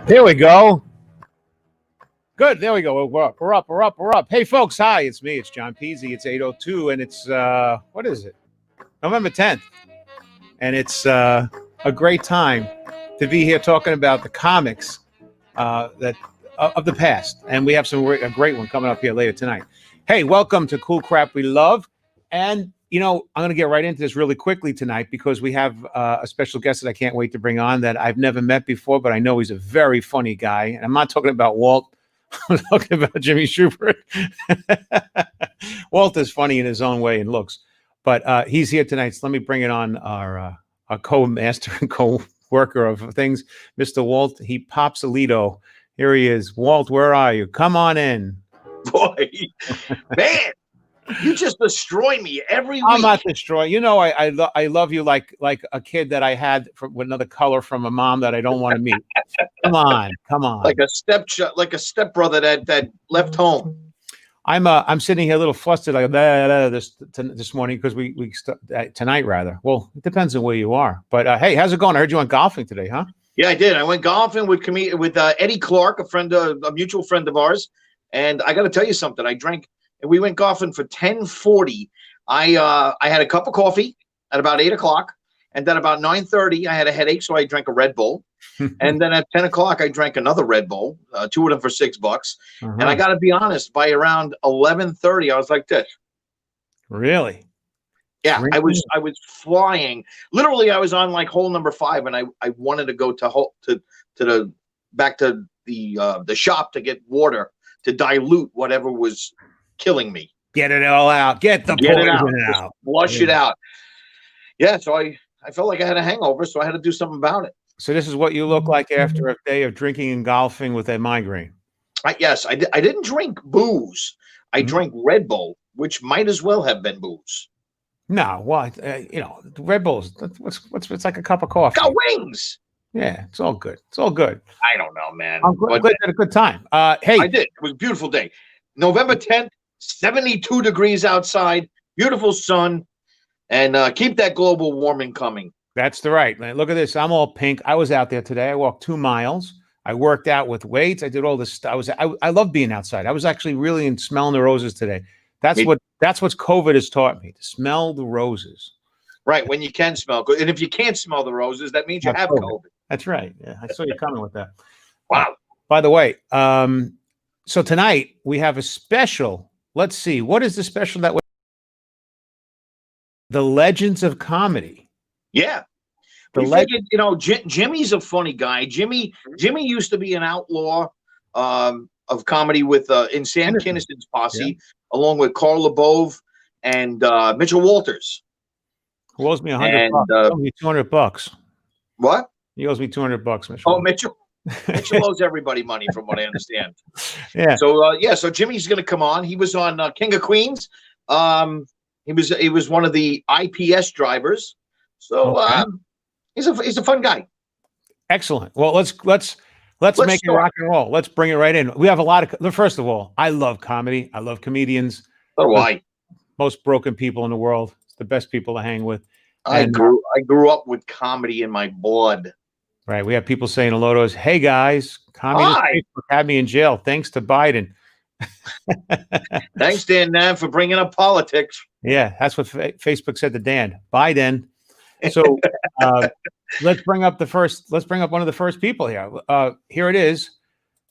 Here we go. Good. There we go. We're up. We're up. We're up. We're up. Hey, folks. Hi. It's me. It's John Peasy. It's 8:02, and it's what is it? November 10th, and it's a great time to be here talking about the comics that of the past, and we have a great one coming up here later tonight. Hey, welcome to Cool Crap We Love, and I'm going to get right into this really quickly tonight because we have a special guest that I can't wait to bring on that I've never met before, but I know he's a very funny guy. And I'm not talking about Walt. I'm talking about Jimmy Shubert. Walt is funny in his own way and looks, but he's here tonight. So let me bring it on our co-master and co-worker of things, Mr. Walt. He pops Alito. Here he is. Walt, where are you? Come on in. Boy, man. You just destroy me every week. I'm not destroying. I love you like a kid that I had with another color from a mom that I don't want to meet. Come on. Like a stepbrother that left home. I'm sitting here a little flustered like this morning because we tonight rather. Well, it depends on where you are. But hey, how's it going? I heard you went golfing today, huh? Yeah, I did. I went golfing with Eddie Clark, a mutual friend of ours, and I got to tell you something. We went golfing for 10:40. I had a cup of coffee at about 8 o'clock, and then about 9:30 I had a headache, so I drank a Red Bull, and then at 10 o'clock I drank another Red Bull, two of them for $6. And I got to be honest, by around 11:30 I was like this. Really? Yeah, I was flying. Literally, I was on like hole number 5, and I wanted to go back to the shop to get water to dilute whatever was killing me. Get it all out. Get it out. Flush it out. Yeah, so I felt like I had a hangover, so I had to do something about it. So this is what you look like after a day of drinking and golfing with a migraine. Yes, I didn't drink booze. I drank Red Bull, which might as well have been booze. No, well, Red Bulls. It's like a cup of coffee. Got wings. Yeah, it's all good. It's all good. I don't know, man. I'm glad you had a good time. Hey, I did. It was a beautiful day. November 10th, 72 degrees outside, beautiful sun, and keep that global warming coming. That's the right, man. Look at this. I'm all pink. I was out there today. I walked 2 miles. I worked out with weights. I did all this stuff. I love being outside. I was actually really smelling the roses today. That's what COVID has taught me, to smell the roses. Right, when you can smell good. And if you can't smell the roses, that means you have COVID. That's right. Yeah, I saw you coming with that. Wow. By the way, so tonight we have a special. Let's see. What is the special that was? The Legends of Comedy. Yeah. Jimmy's a funny guy. Jimmy used to be an outlaw of comedy with in Sam Kinnison's posse, along with Carl LeBove and Mitchell Walters. Who owes me $100? Owes me $200. What? He owes me $200, Mitchell. Oh, Mitchell. Mitchell owes everybody money, from what I understand. Yeah. So Jimmy's going to come on. He was on King of Queens. He was one of the IPS drivers. So he's a fun guy. Excellent. Well, let's make it rock and roll. Let's bring it right in. We have a lot of. First of all, I love comedy. I love comedians. So do I. Most broken people in the world. It's the best people to hang with. I grew up with comedy in my blood. Right. We have people saying hello to us. Hey guys, communist Facebook had me in jail thanks to Biden. Thanks, Dan Nav, for bringing up politics. Yeah, that's what Facebook said to Dan. Biden. So let's bring up one of the first people here. Here it is.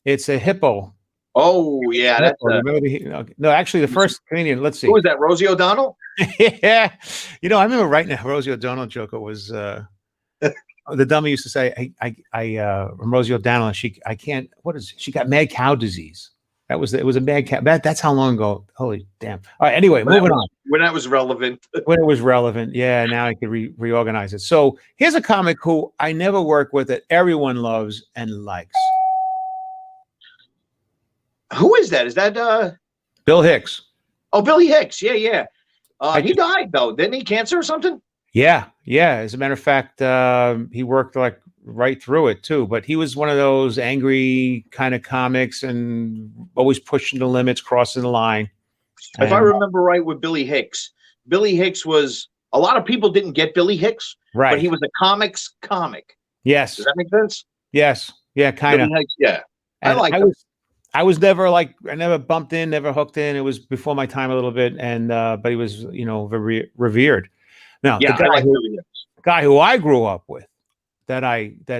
It's a hippo. Oh yeah, no, actually the first Canadian. Let's see. Who was that? Rosie O'Donnell? Yeah, I remember right now. Rosie O'Donnell joke. It was the dummy used to say, I'm Rosie O'Donnell, and she got mad cow disease. It was a mad cow. That's how long ago. Holy damn. All right. Anyway, moving on. When that was relevant. When it was relevant. Yeah. Now I could reorganize it. So here's a comic who I never work with that everyone loves and likes. Who is that? Is that Bill Hicks? Oh, Billy Hicks. Yeah. He died though, didn't he? Cancer or something? Yeah. As a matter of fact, he worked like right through it too. But he was one of those angry kind of comics and always pushing the limits, crossing the line. If I remember right with Billy Hicks was, a lot of people didn't get Billy Hicks, right? But he was a comics comic. Yes. Does that make sense? Yes. Yeah, kind of. Yeah, I And like him. I was never like I never bumped in, never hooked in. It was before my time a little bit, and but he was very revered. Now Yeah, I like Billy Hill. guy who I grew up with, that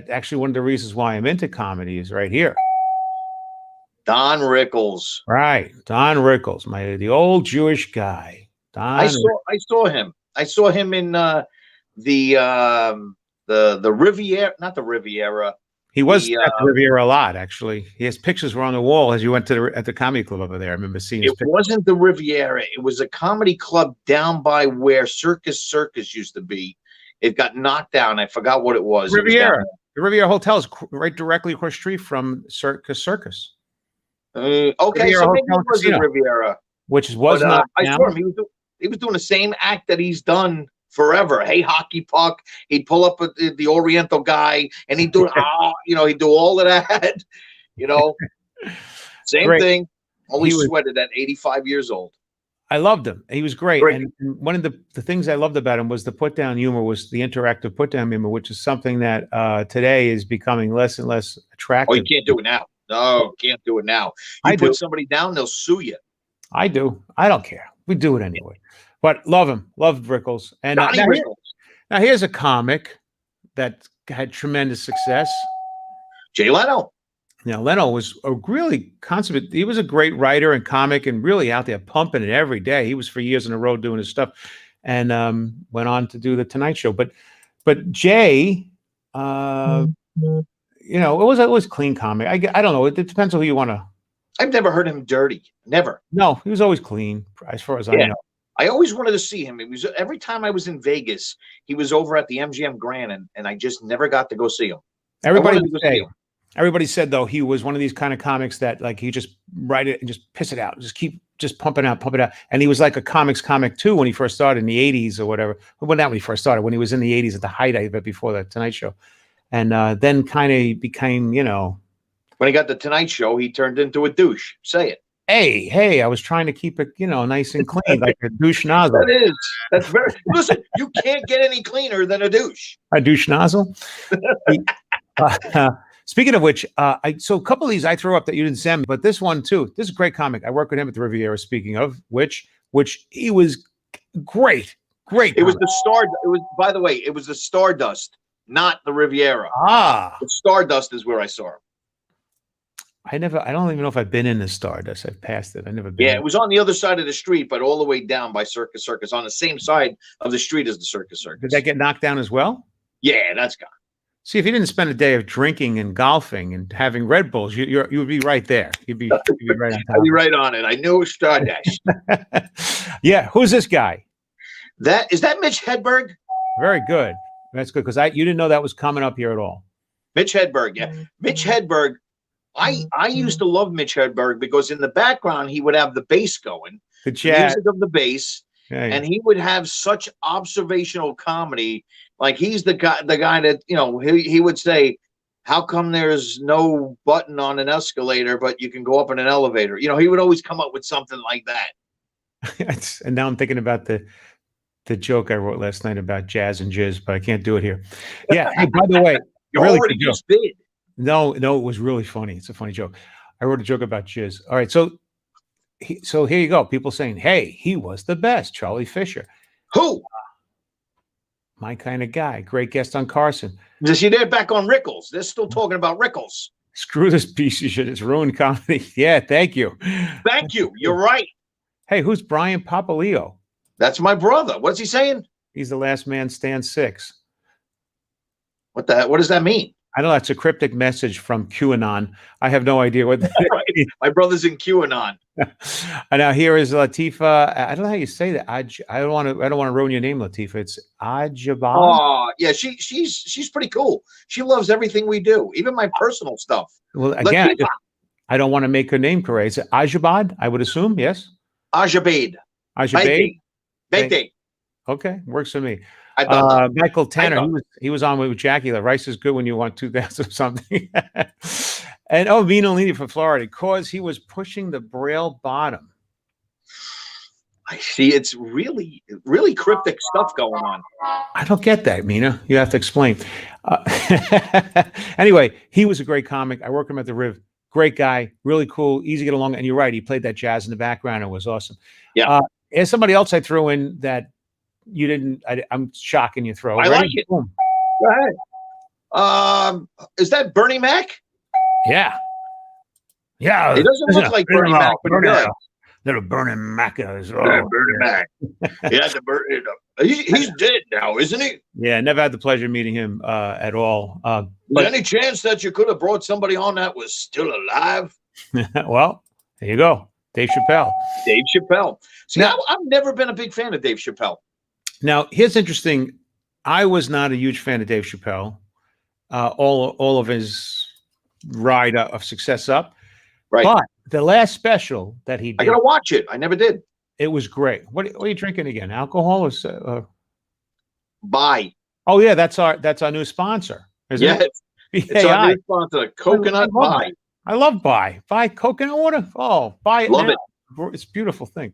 actually one of the reasons why I'm into comedy is right here. Don Rickles. Right, Don Rickles, the old Jewish guy. I saw him. I saw him in the Riviera, not the Riviera. He was the at the Riviera a lot, actually. His pictures were on the wall as you went to at the comedy club over there. I remember seeing his It pictures. wasn't the Riviera. It was a comedy club down by where Circus used to be. It got knocked down. I forgot what it was. Riviera. It was The Riviera Hotel is right directly across the street from Circus. okay, Riviera so maybe Hotel it was the Casino, Riviera. which was But not. I saw him. He was doing the same act that he's done forever. Hey, hockey puck. He'd pull up with the Oriental guy, and he'd do he'd do all of that. Same Great. thing. Only sweated at 85 years old. I loved him. He was great. Great. And one of the things I loved about him was the put down humor, was the interactive put down humor, which is something that today is becoming less and less attractive. Oh, you can't do it now. No, can't do it now. You put somebody down, they'll sue you. I do. I don't care. We do it anyway. But love him. Loved Rickles. And now here's a comic that had tremendous success. Jay Leno. Now, Leno was a really consummate. He was a great writer and comic, and really out there pumping it every day. He was for years in a row doing his stuff, and went on to do the Tonight Show. But Jay, it was clean comic. I don't know. It depends on who you want to. I've never heard him dirty. Never. No, he was always clean, as far as I know. I always wanted to see him. It was every time I was in Vegas, he was over at the MGM Grand, and I just never got to go see him. Everybody said though he was one of these kind of comics that like he just write it and just piss it out, just pump it out, and he was like a comic too when he first started in the 80s or whatever. Well, not when he first started, when he was in the 80s at the height of it before the Tonight Show, and then kind of became when he got the Tonight Show, he turned into a douche. Say it. Hey, I was trying to keep it, nice and clean, like a douche nozzle. That's very, listen, you can't get any cleaner than a douche. A douche nozzle? Speaking of which, so a couple of these I threw up that you didn't send me, but this one too, this is a great comic. I worked with him at the Riviera, speaking of which he was great. It was by the way, it was the Stardust, not the Riviera. The Stardust is where I saw him. I don't even know if I've been in the Stardust. I've passed it. I never been. Yeah, it was on the other side of the street, but all the way down by Circus, on the same side of the street as the Circus. Did that get knocked down as well? Yeah, that's gone. See, if you didn't spend a day of drinking and golfing and having Red Bulls, you would be right there. You'd be right on top. I'd be right on it. I knew it was Stardust. Yeah, who's this guy? Is that Mitch Hedberg? Very good. That's good because you didn't know that was coming up here at all. Mitch Hedberg, yeah. Mitch Hedberg. I used to love Mitch Hedberg because in the background he would have the bass going, the music of the bass, and he would have such observational comedy. Like he's the guy that he would say, "How come there's no button on an escalator, but you can go up in an elevator?" He would always come up with something like that. And now I'm thinking about the joke I wrote last night about jazz and jizz, but I can't do it here. Yeah. Hey, by the way, you already just did. No, it was really funny. It's a funny joke. I wrote a joke about jizz. All right, so here you go. People saying, "Hey, he was the best." Charlie Fisher. Who? My kind of guy. Great guest on Carson. See, they're back on Rickles. They're still talking about Rickles. Screw this piece of shit. It's ruined comedy. Yeah, thank you. Thank you. You're right. Hey, who's Brian Papaleo? That's my brother. What's he saying? He's the last man stand 6. What does that mean? I know that's a cryptic message from QAnon. I have no idea what that is. My brother's in QAnon. And now here is Latifah. I don't know how you say that. I don't want to ruin your name, Latifah. It's Ajabad. Oh, yeah, she's pretty cool. She loves everything we do, even my personal stuff. Well, again, I don't want to make her name correct. Is it Ajabad? I would assume, yes. Ajabad. Ajabad. Okay, works for me. Michael Tanner, he was on with Jackie. The rice is good when you want 2,000 or something. And Vino Lini from Florida, because he was pushing the Braille bottom. I see. It's really, really cryptic stuff going on. I don't get that, Mina. You have to explain. Anyway, he was a great comic. I worked him at the Riv. Great guy, really cool, easy to get along. And you're right, he played that jazz in the background. It was awesome. Yeah. There's somebody else I threw in that you didn't. I'm shocking you throw. I like it. Boom. Go ahead. Is that Bernie Mac? Yeah. Yeah. It doesn't look like Bernie Mac, but it does. Little Bernie Mac as well. Yeah, Bernie Mac. He had to burn it up. He's dead now, isn't he? Yeah, never had the pleasure of meeting him at all. But any chance that you could have brought somebody on that was still alive? Well, there you go. Dave Chappelle. Dave Chappelle. See, now, I've never been a big fan of Dave Chappelle. Now, here's interesting. I was not a huge fan of Dave Chappelle. All of his ride of success up. Right. But the last special that he did. I got to watch it. I never did. It was great. What are you drinking again? Alcohol or Bye. Oh yeah, that's our new sponsor. Yes. It's our new sponsor, Coconut Bye. I love Bye. Bye coconut water. Oh, Bye it. Love now. it. It's a beautiful thing.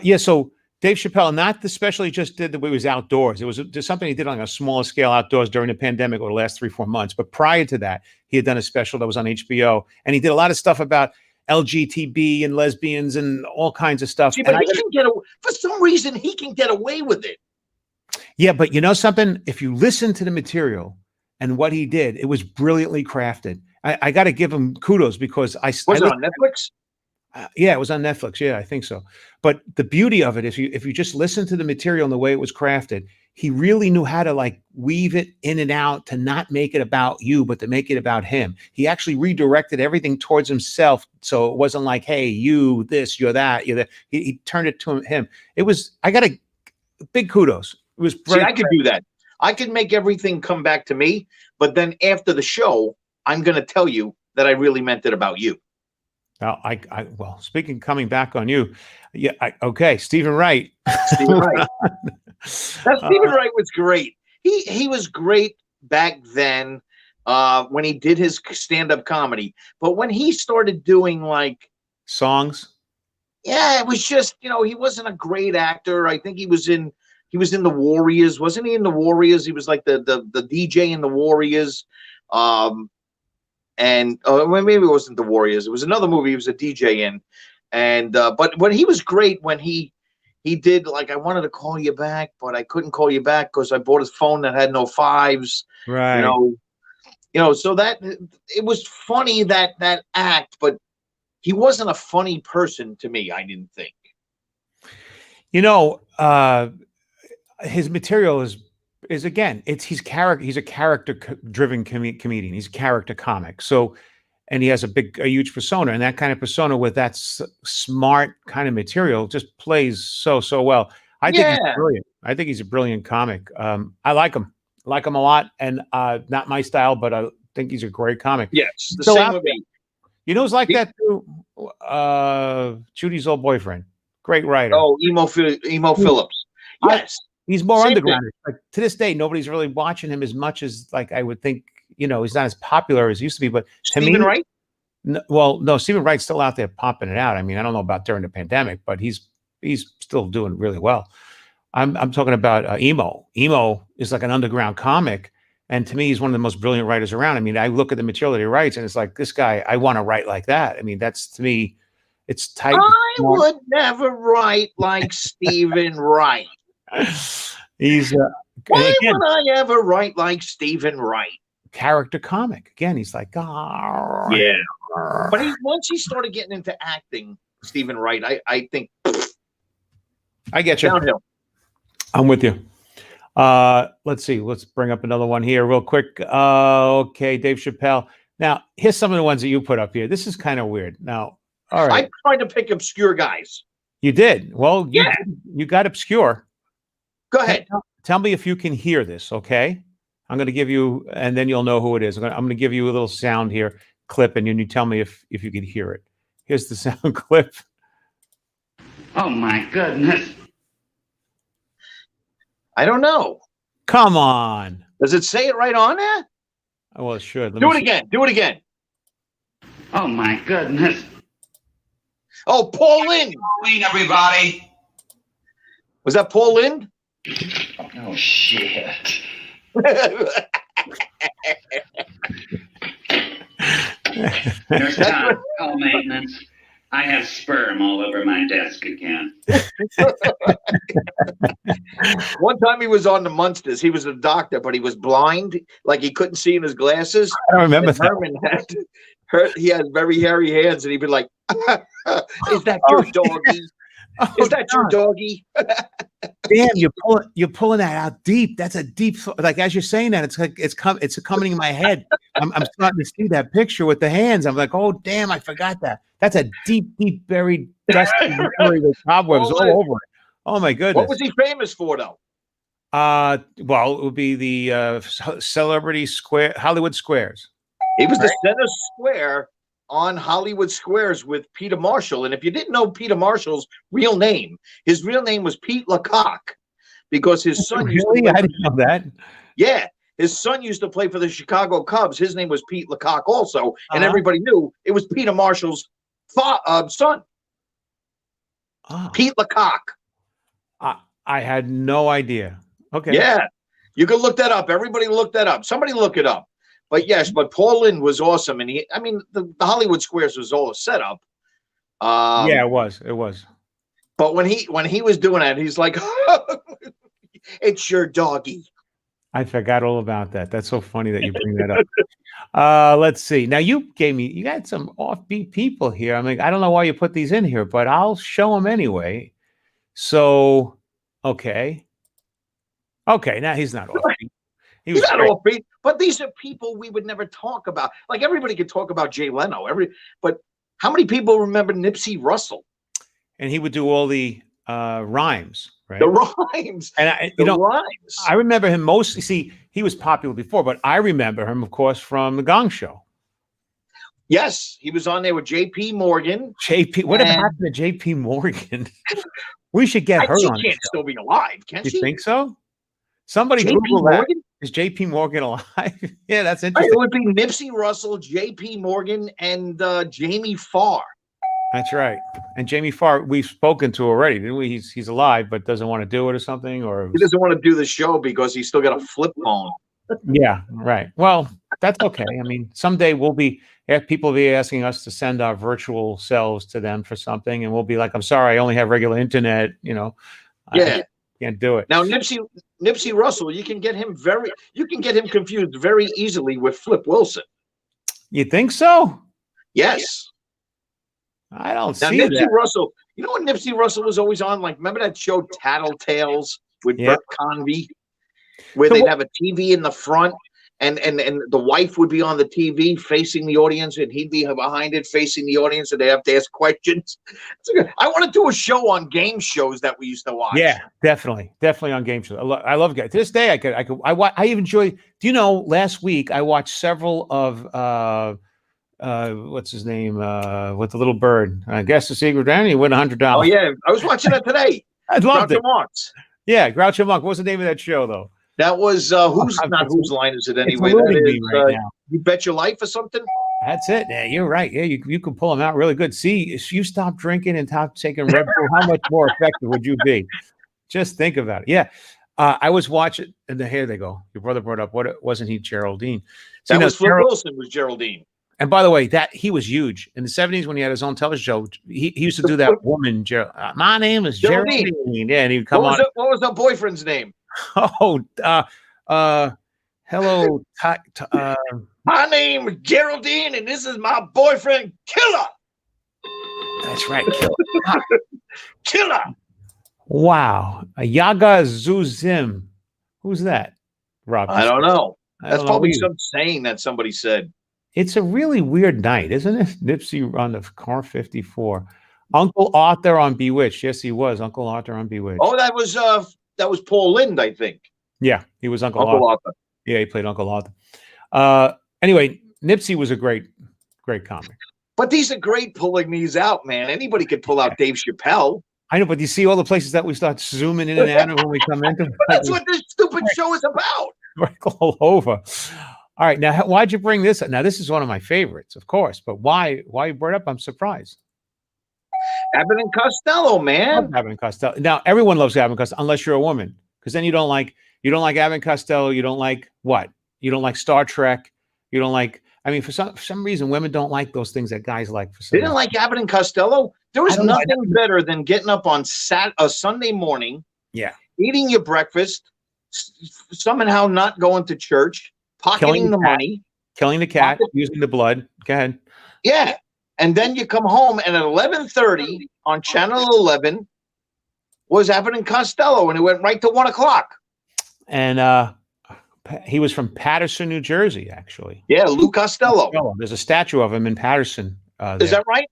Yeah, so Dave Chappelle, not the special he just did the way it was outdoors. It was just something he did on a smaller scale outdoors during the pandemic over the last 3-4 months. But prior to that, he had done a special that was on HBO, and he did a lot of stuff about LGBT and lesbians and all kinds of stuff. See, but for some reason, he can get away with it. Yeah, but you know something? If you listen to the material and what he did, it was brilliantly crafted. I got to give him kudos because Was it on Netflix? Yeah, it was on Netflix. Yeah, I think so. But the beauty of it, if you just listen to the material and the way it was crafted, he really knew how to like weave it in and out to not make it about you, but to make it about him. He actually redirected everything towards himself. So it wasn't like, hey, you this, you're that, you're that. He turned it to him. It was, I got a big kudos. It was See, I could do that. I could make everything come back to me, but then after the show, I'm going to tell you that I really meant it about you. Well, coming back on you, yeah, okay, Stephen Wright. Stephen Wright. Stephen Wright was great. He was great back then when he did his stand-up comedy. But when he started doing like songs, yeah, it was just, he wasn't a great actor. I think he was in the Warriors, wasn't he? In the Warriors, he was like the DJ in the Warriors. And maybe it wasn't the Warriors. It was another movie he was a DJ in. And but when he was great when he did like I wanted to call you back, but I couldn't call you back because I bought a phone that had no fives. Right. So that it was funny that act, but he wasn't a funny person to me, I didn't think. His material is again, he's a character driven comedian. He's a character comic. So, and he has a huge persona, and that kind of persona with that smart kind of material just plays so well. I think he's brilliant. I think he's a brilliant comic. I like him a lot, and not my style, but I think he's a great comic. Yes, the same with me. You know, it's like that too. Judy's old boyfriend, great writer. Oh, Emo Phillips. Yes. He's more underground. Like to this day, nobody's really watching him as much as like I would think. He's not as popular as he used to be. But Stephen Wright? No, Stephen Wright's still out there popping it out. I mean, I don't know about during the pandemic, but he's still doing really well. I'm talking about Emo. Emo is like an underground comic, and to me, he's one of the most brilliant writers around. I mean, I look at the material that he writes, and it's like this guy. I want to write like that. I mean, that's to me, it's tight. I would never write like Stephen Wright. He's why would I ever write like Stephen Wright? Character comic again. He's like, oh, yeah. But once he started getting into acting, Stephen Wright, I think I get you. Downhill. I'm with you. Let's see. Let's bring up another one here real quick. Okay, Dave Chappelle. Now, here's some of the ones that you put up here. This is kind of weird. Now, all right. I tried to pick obscure guys. You did. Well, you got obscure. Go ahead. Tell me if you can hear this, okay? I'm going to give you, and then you'll know who it is. I'm going to give you a little sound here, clip, and you tell me if you can hear it. Here's the sound clip. Oh, my goodness. I don't know. Come on. Does it say it right on there? Oh, well, it should. Do it again. Do it again. Oh, my goodness. Oh, Paul Lynde. Paul Lynde, everybody. Was that Paul Lynde? Oh, shit. Nurse Todd, call maintenance. I have sperm all over my desk again. One time he was on the Munsters. He was a doctor, but he was blind, like he couldn't see in his glasses. I don't remember And that. Herman he had very hairy hands, and he'd be like, "Is that your doggy? Is that your doggy?" Damn, you're pulling that out deep. That's a deep, like as you're saying that, it's like it's coming in my head. I'm starting to see that picture with the hands. I'm like, oh damn, I forgot that. That's a deep buried dusty memory with cobwebs all over it. Oh my goodness. What was he famous for, though? Well, it would be the Celebrity Square, Hollywood Squares. He was the center square on Hollywood Squares with Peter Marshall. And if you didn't know Peter Marshall's real name, his real name was Pete Lecoq, because his son really? I didn't know that. Yeah, his son used to play for the Chicago Cubs. His name was Pete Lecoq also, and everybody knew it was Peter Marshall's son. Oh. Pete Lecoq. I had no idea. Okay. Yeah, you can look that up. Everybody look that up. Somebody look it up. But yes, but Paul Lynde was awesome, and the Hollywood Squares was all a setup. Yeah, it was. But when he was doing that, he's like, "It's your doggy." I forgot all about that. That's so funny that you bring that up. Let's see. Now you got some offbeat people here. I mean, I don't know why you put these in here, but I'll show them anyway. So, okay. Now he's not offbeat. He's not offbeat, but these are people we would never talk about. Like everybody could talk about Jay Leno, but how many people remember Nipsey Russell? And he would do all the rhymes, right? The rhymes. And rhymes. I remember him mostly. See, he was popular before, but I remember him, of course, from the Gong Show. Yes, he was on there with J.P. Morgan. What happened to J.P. Morgan? We should get her on. She can't still be alive, can she? You think so? Somebody Google that. Is J.P. Morgan alive? Yeah, that's interesting. It would be Nipsey Russell, J.P. Morgan, and Jamie Farr. That's right. And Jamie Farr, we've spoken to already, didn't we? He's alive, but doesn't want to do it or something, or he doesn't want to do the show because he's still got a flip phone. Yeah, right. Well, that's okay. I mean, someday people will be asking us to send our virtual selves to them for something, and we'll be like, "I'm sorry, I only have regular internet." Yeah. I can't do it. Now, Nipsey Russell, you can get him confused very easily with Flip Wilson. You think so? Yes. I don't now, see Nipsey that. Russell, you know what Nipsey Russell was always on? Like, remember that show Tattletales with Bert Convy, where they'd have a TV in the front and the wife would be on the TV facing the audience, and he'd be behind it facing the audience, and they have to ask questions. I want to do a show on game shows that we used to watch. Yeah, definitely on game shows. I love guys. To this day, I even enjoy. Do you know? Last week I watched several of what's his name? With the little bird. I guess the secret. Danny win $100. Oh yeah, I was watching that today. I loved it. Marks. Yeah, Groucho Marx. What's the name of that show though? That was whose line is it anyway? That is right now. You Bet Your Life or something. That's it. Yeah, you're right. Yeah, you can pull them out really good. See, if you stop drinking and stop taking Red Bull, how much more effective would you be? Just think about it. Yeah, I was watching, and here they go. Your brother brought up wasn't he Geraldine? So that was Flip Wilson was Geraldine. And by the way, that he was huge in the 70s when he had his own television show. He used to do that woman. My name is Geraldine. Yeah, and he'd come on. What was her boyfriend's name? Oh, hello. My name is Geraldine, and this is my boyfriend, Killer. That's right, Killer. Killer. Wow, Yaga Zuzim. Who's that, Rob? I don't know. That's probably some saying that somebody said. It's a really weird night, isn't it? Nipsey on the Car 54. Uncle Arthur on Bewitched. Yes, he was Uncle Arthur on Bewitched. Oh, that was Paul Lynde, I think. Yeah, he was Uncle Arthur. Yeah, he played Uncle Arthur. Anyway, Nipsey was a great comic. But these are great pulling these out, man. Anybody could pull out Dave Chappelle. I know, but you see all the places that we start zooming in and out of when we come into. That's what this stupid show is about. Right all over. All right, now why'd you bring this up? Now this is one of my favorites, of course, but why you brought it up? I'm surprised. Abbott and Costello, man. Abbott and Costello. Now everyone loves Abbott and Costello, unless you're a woman, because then you don't like Abbott and Costello. You don't like what? You don't like Star Trek. You don't like. I mean, for some reason, women don't like those things that guys like. For some They didn't like Abbott and Costello. There was I don't know, nothing better than getting up on a Sunday morning, Yeah, eating your breakfast, somehow not going to church, pocketing the money, killing the cat, using the blood. Go ahead. yeah, and then you come home, and at 11:30 on Channel 11 was Abbott and Costello, and it went right to 1 o'clock. And he was from Patterson, New Jersey, actually. Yeah, Lou Costello. There's a statue of him in Patterson. Is that right?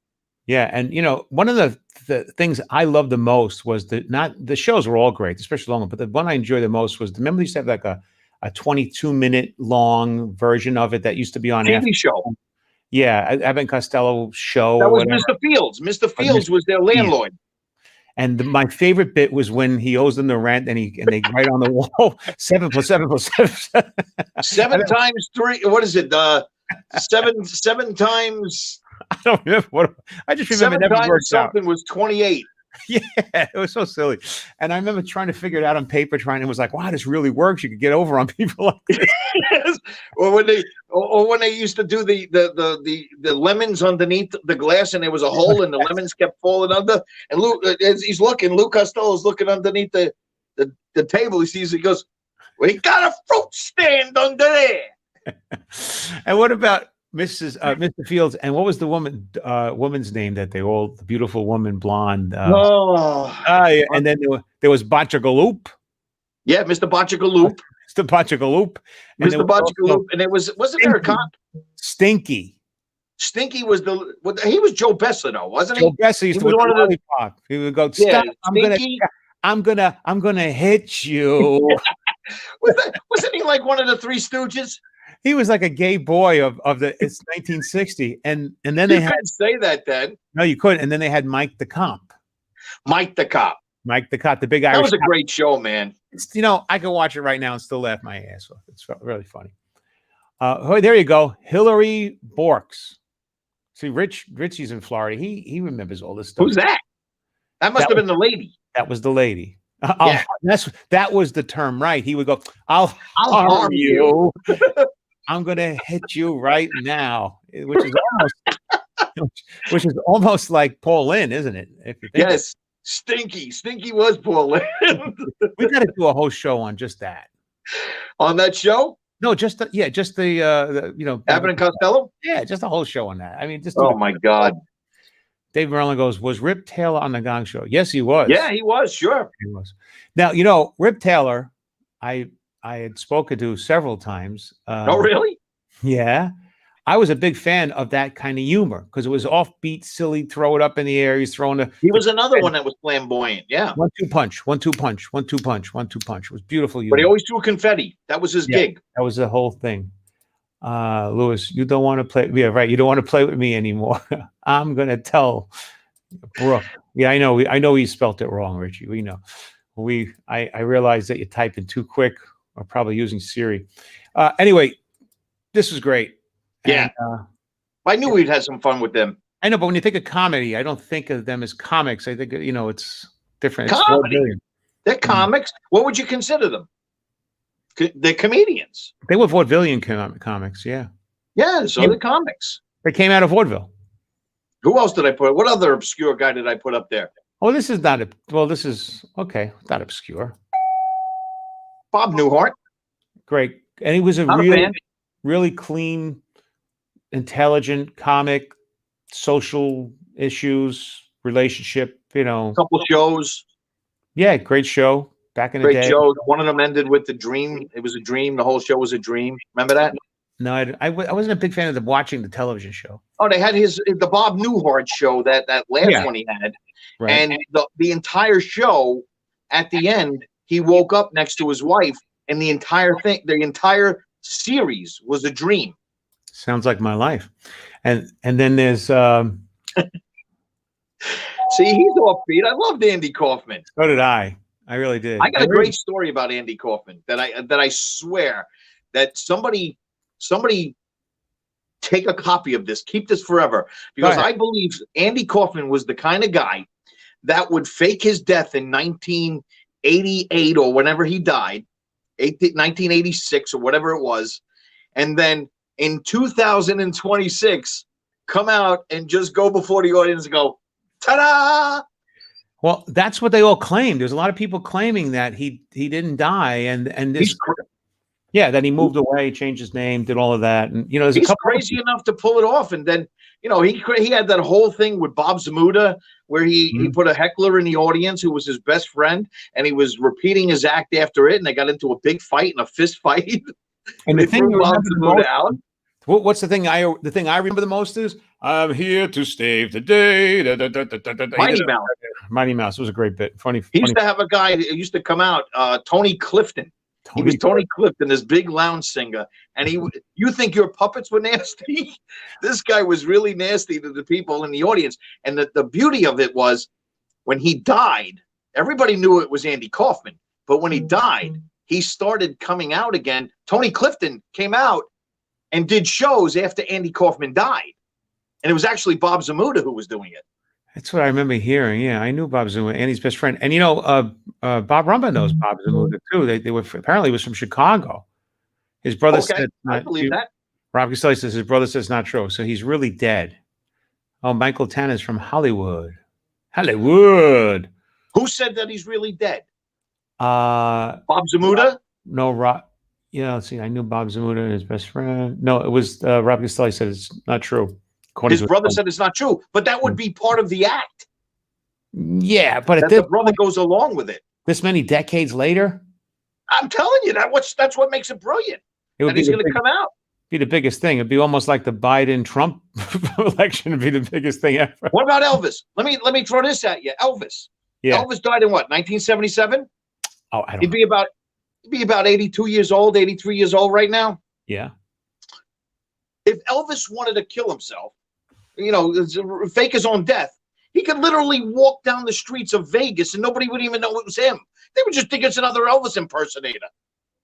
Yeah, and one of the things I loved the most was the shows were all great, especially long, but the one I enjoyed the most was remember they used to have like a 22-minute long version of it that used to be on TV show. Yeah, Abbott and Costello show. That was Mr. Fields. Mr. Fields was their landlord. And my favorite bit was when he owes them the rent, and they write on the wall 7 + 7 + 7. 7 times 3. What is it? Seven times. I don't remember I just remember 7 times something was 28. Yeah, it was so silly. And I remember trying to figure it out on paper, and it was like, wow, this really works. You could get over on people like this. Yes. Or when they used to do the lemons underneath the glass, and there was a hole, and the lemons kept falling under. And Lou Costello's looking underneath the table. He sees it, goes, "We got a fruit stand under there." And what about Mr. Fields? And what was the woman's name that the beautiful woman, blonde? Yeah. And then there was Botchagaloop. Yeah, Mr. Botchagaloop. Mr. Botchagaloop. Mr. Botchagaloop. And wasn't there a cop? Stinky. Stinky was he was Joe Besser though, wasn't he? Joe Besser used to was one of the. He would go, "Stop! I'm gonna hit you." Wasn't he like one of the Three Stooges? He was like a gay boy of it's 1960, and then they couldn't say that then. No, you couldn't. And then they had Mike the Cop. Mike the Cop, the big Irish. That was a great show, man. I can watch it right now and still laugh my ass off. It's really funny. There you go, Hillary Borks. See, Richie's in Florida. He remembers all this stuff. Who's that? That must have been the lady. That was the lady. Yeah. That was the term, right? He would go, I'll harm you. I'm gonna hit you right now, which is almost like Paul Lynde, isn't it? If you think yes, Stinky was Paul Lynde. We got to do a whole show on just that. On that show? No, just the Abbott and Costello. Yeah, just a whole show on that. I mean, just my God. Dave Merlin goes, was Rip Taylor on the Gong Show? Yes, he was. Yeah, he was. Sure, he was. Now Rip Taylor, I had spoken to several times. Oh, really? Yeah. I was a big fan of that kind of humor because it was offbeat, silly, throw it up in the air. He was another one that was flamboyant. Yeah. 1-2 punch, 1-2 punch, 1-2 punch, 1-2 punch. It was beautiful humor. But he always threw confetti. That was his gig. That was the whole thing. Lewis, you don't want to play. Yeah, right. You don't want to play with me anymore. I'm going to tell Brooke. Yeah, I know he spelt it wrong, Richie. We know. I realized that you typed in too quick or probably using Siri. Anyway, this was great. Yeah. And, I knew we'd have some fun with them. I know, but when you think of comedy, I don't think of them as comics. I think, it's different. Comedy. They're comics. What would you consider them? They're comedians. They were vaudevillian comics, yeah. Yeah, so they're comics. They came out of vaudeville. Who else did I put? What other obscure guy did I put up there? Oh, this is not okay. Not obscure. Bob Newhart. Great. And he was really clean, intelligent comic, social issues, relationship, couple shows. Yeah, great show back in the day. Great show. One of them ended with the dream. It was a dream. The whole show was a dream. Remember that? No, I wasn't a big fan of watching the television show. Oh, they had the Bob Newhart show, that last one he had. Right. And the entire show, at the end, he woke up next to his wife, and the entire series was a dream. Sounds like my life. And then there's see, he's offbeat. I loved Andy Kaufman. So did I. I really did. I got a great story about Andy Kaufman that I swear that somebody take a copy of this, keep this forever, because I believe Andy Kaufman was the kind of guy that would fake his death in 1988 or whenever he died, 1986 or whatever it was. and then in 2026 come out and just go before the audience and go, ta-da! Well, that's what they all claimed. There's a lot of people claiming that he didn't die, and this, yeah, that he moved away, changed his name, did all of that, and there's a he's couple crazy enough to pull it off. And then he had that whole thing with Bob Zamuda where he put a heckler in the audience who was his best friend, and he was repeating his act after it, and they got into a big fight and a fist fight. And they the thing threw Bob Zamuda out. What's the thing I remember the most is I'm here to save the day. Mighty Mouse. Mighty Mouse. It was a great bit. Funny. He used to have a guy that used to come out, Tony Clifton. He was Tony Clifton, this big lounge singer. And you think your puppets were nasty? This guy was really nasty to the people in the audience. And the beauty of it was when he died, everybody knew it was Andy Kaufman. But when he died, he started coming out again. Tony Clifton came out and did shows after Andy Kaufman died. And it was actually Bob Zamuda who was doing it. That's what I remember hearing. Yeah, I knew Bob Zamuda, Andy's best friend. And Bob Rumba knows Bob Zamuda too. They were apparently was from Chicago. His brother said, I believe that. Rob Costelli says his brother says not true. So he's really dead. Oh, Michael Tanner's from Hollywood. Hollywood. Who said that he's really dead? Bob Zamuda? No, Rob. Yeah, let's see. I knew Bob Zamuda and his best friend. No, it was Rob Costelli said it's not true. His brother said it's not true, but that would be part of the act. Yeah, but the brother goes along with it. This many decades later, I'm telling you that's what makes it brilliant. And he's going to come out. Be the biggest thing. It'd be almost like the Biden-Trump election. Would be the biggest thing ever. What about Elvis? Let me throw this at you. Elvis. Yeah. Elvis died in what? 1977. Oh, I don't. He'd be about 82 years old, 83 years old right now. Yeah. If Elvis wanted to kill himself, fake his own death, he could literally walk down the streets of Vegas and nobody would even know it was him. They would just think it's another Elvis impersonator.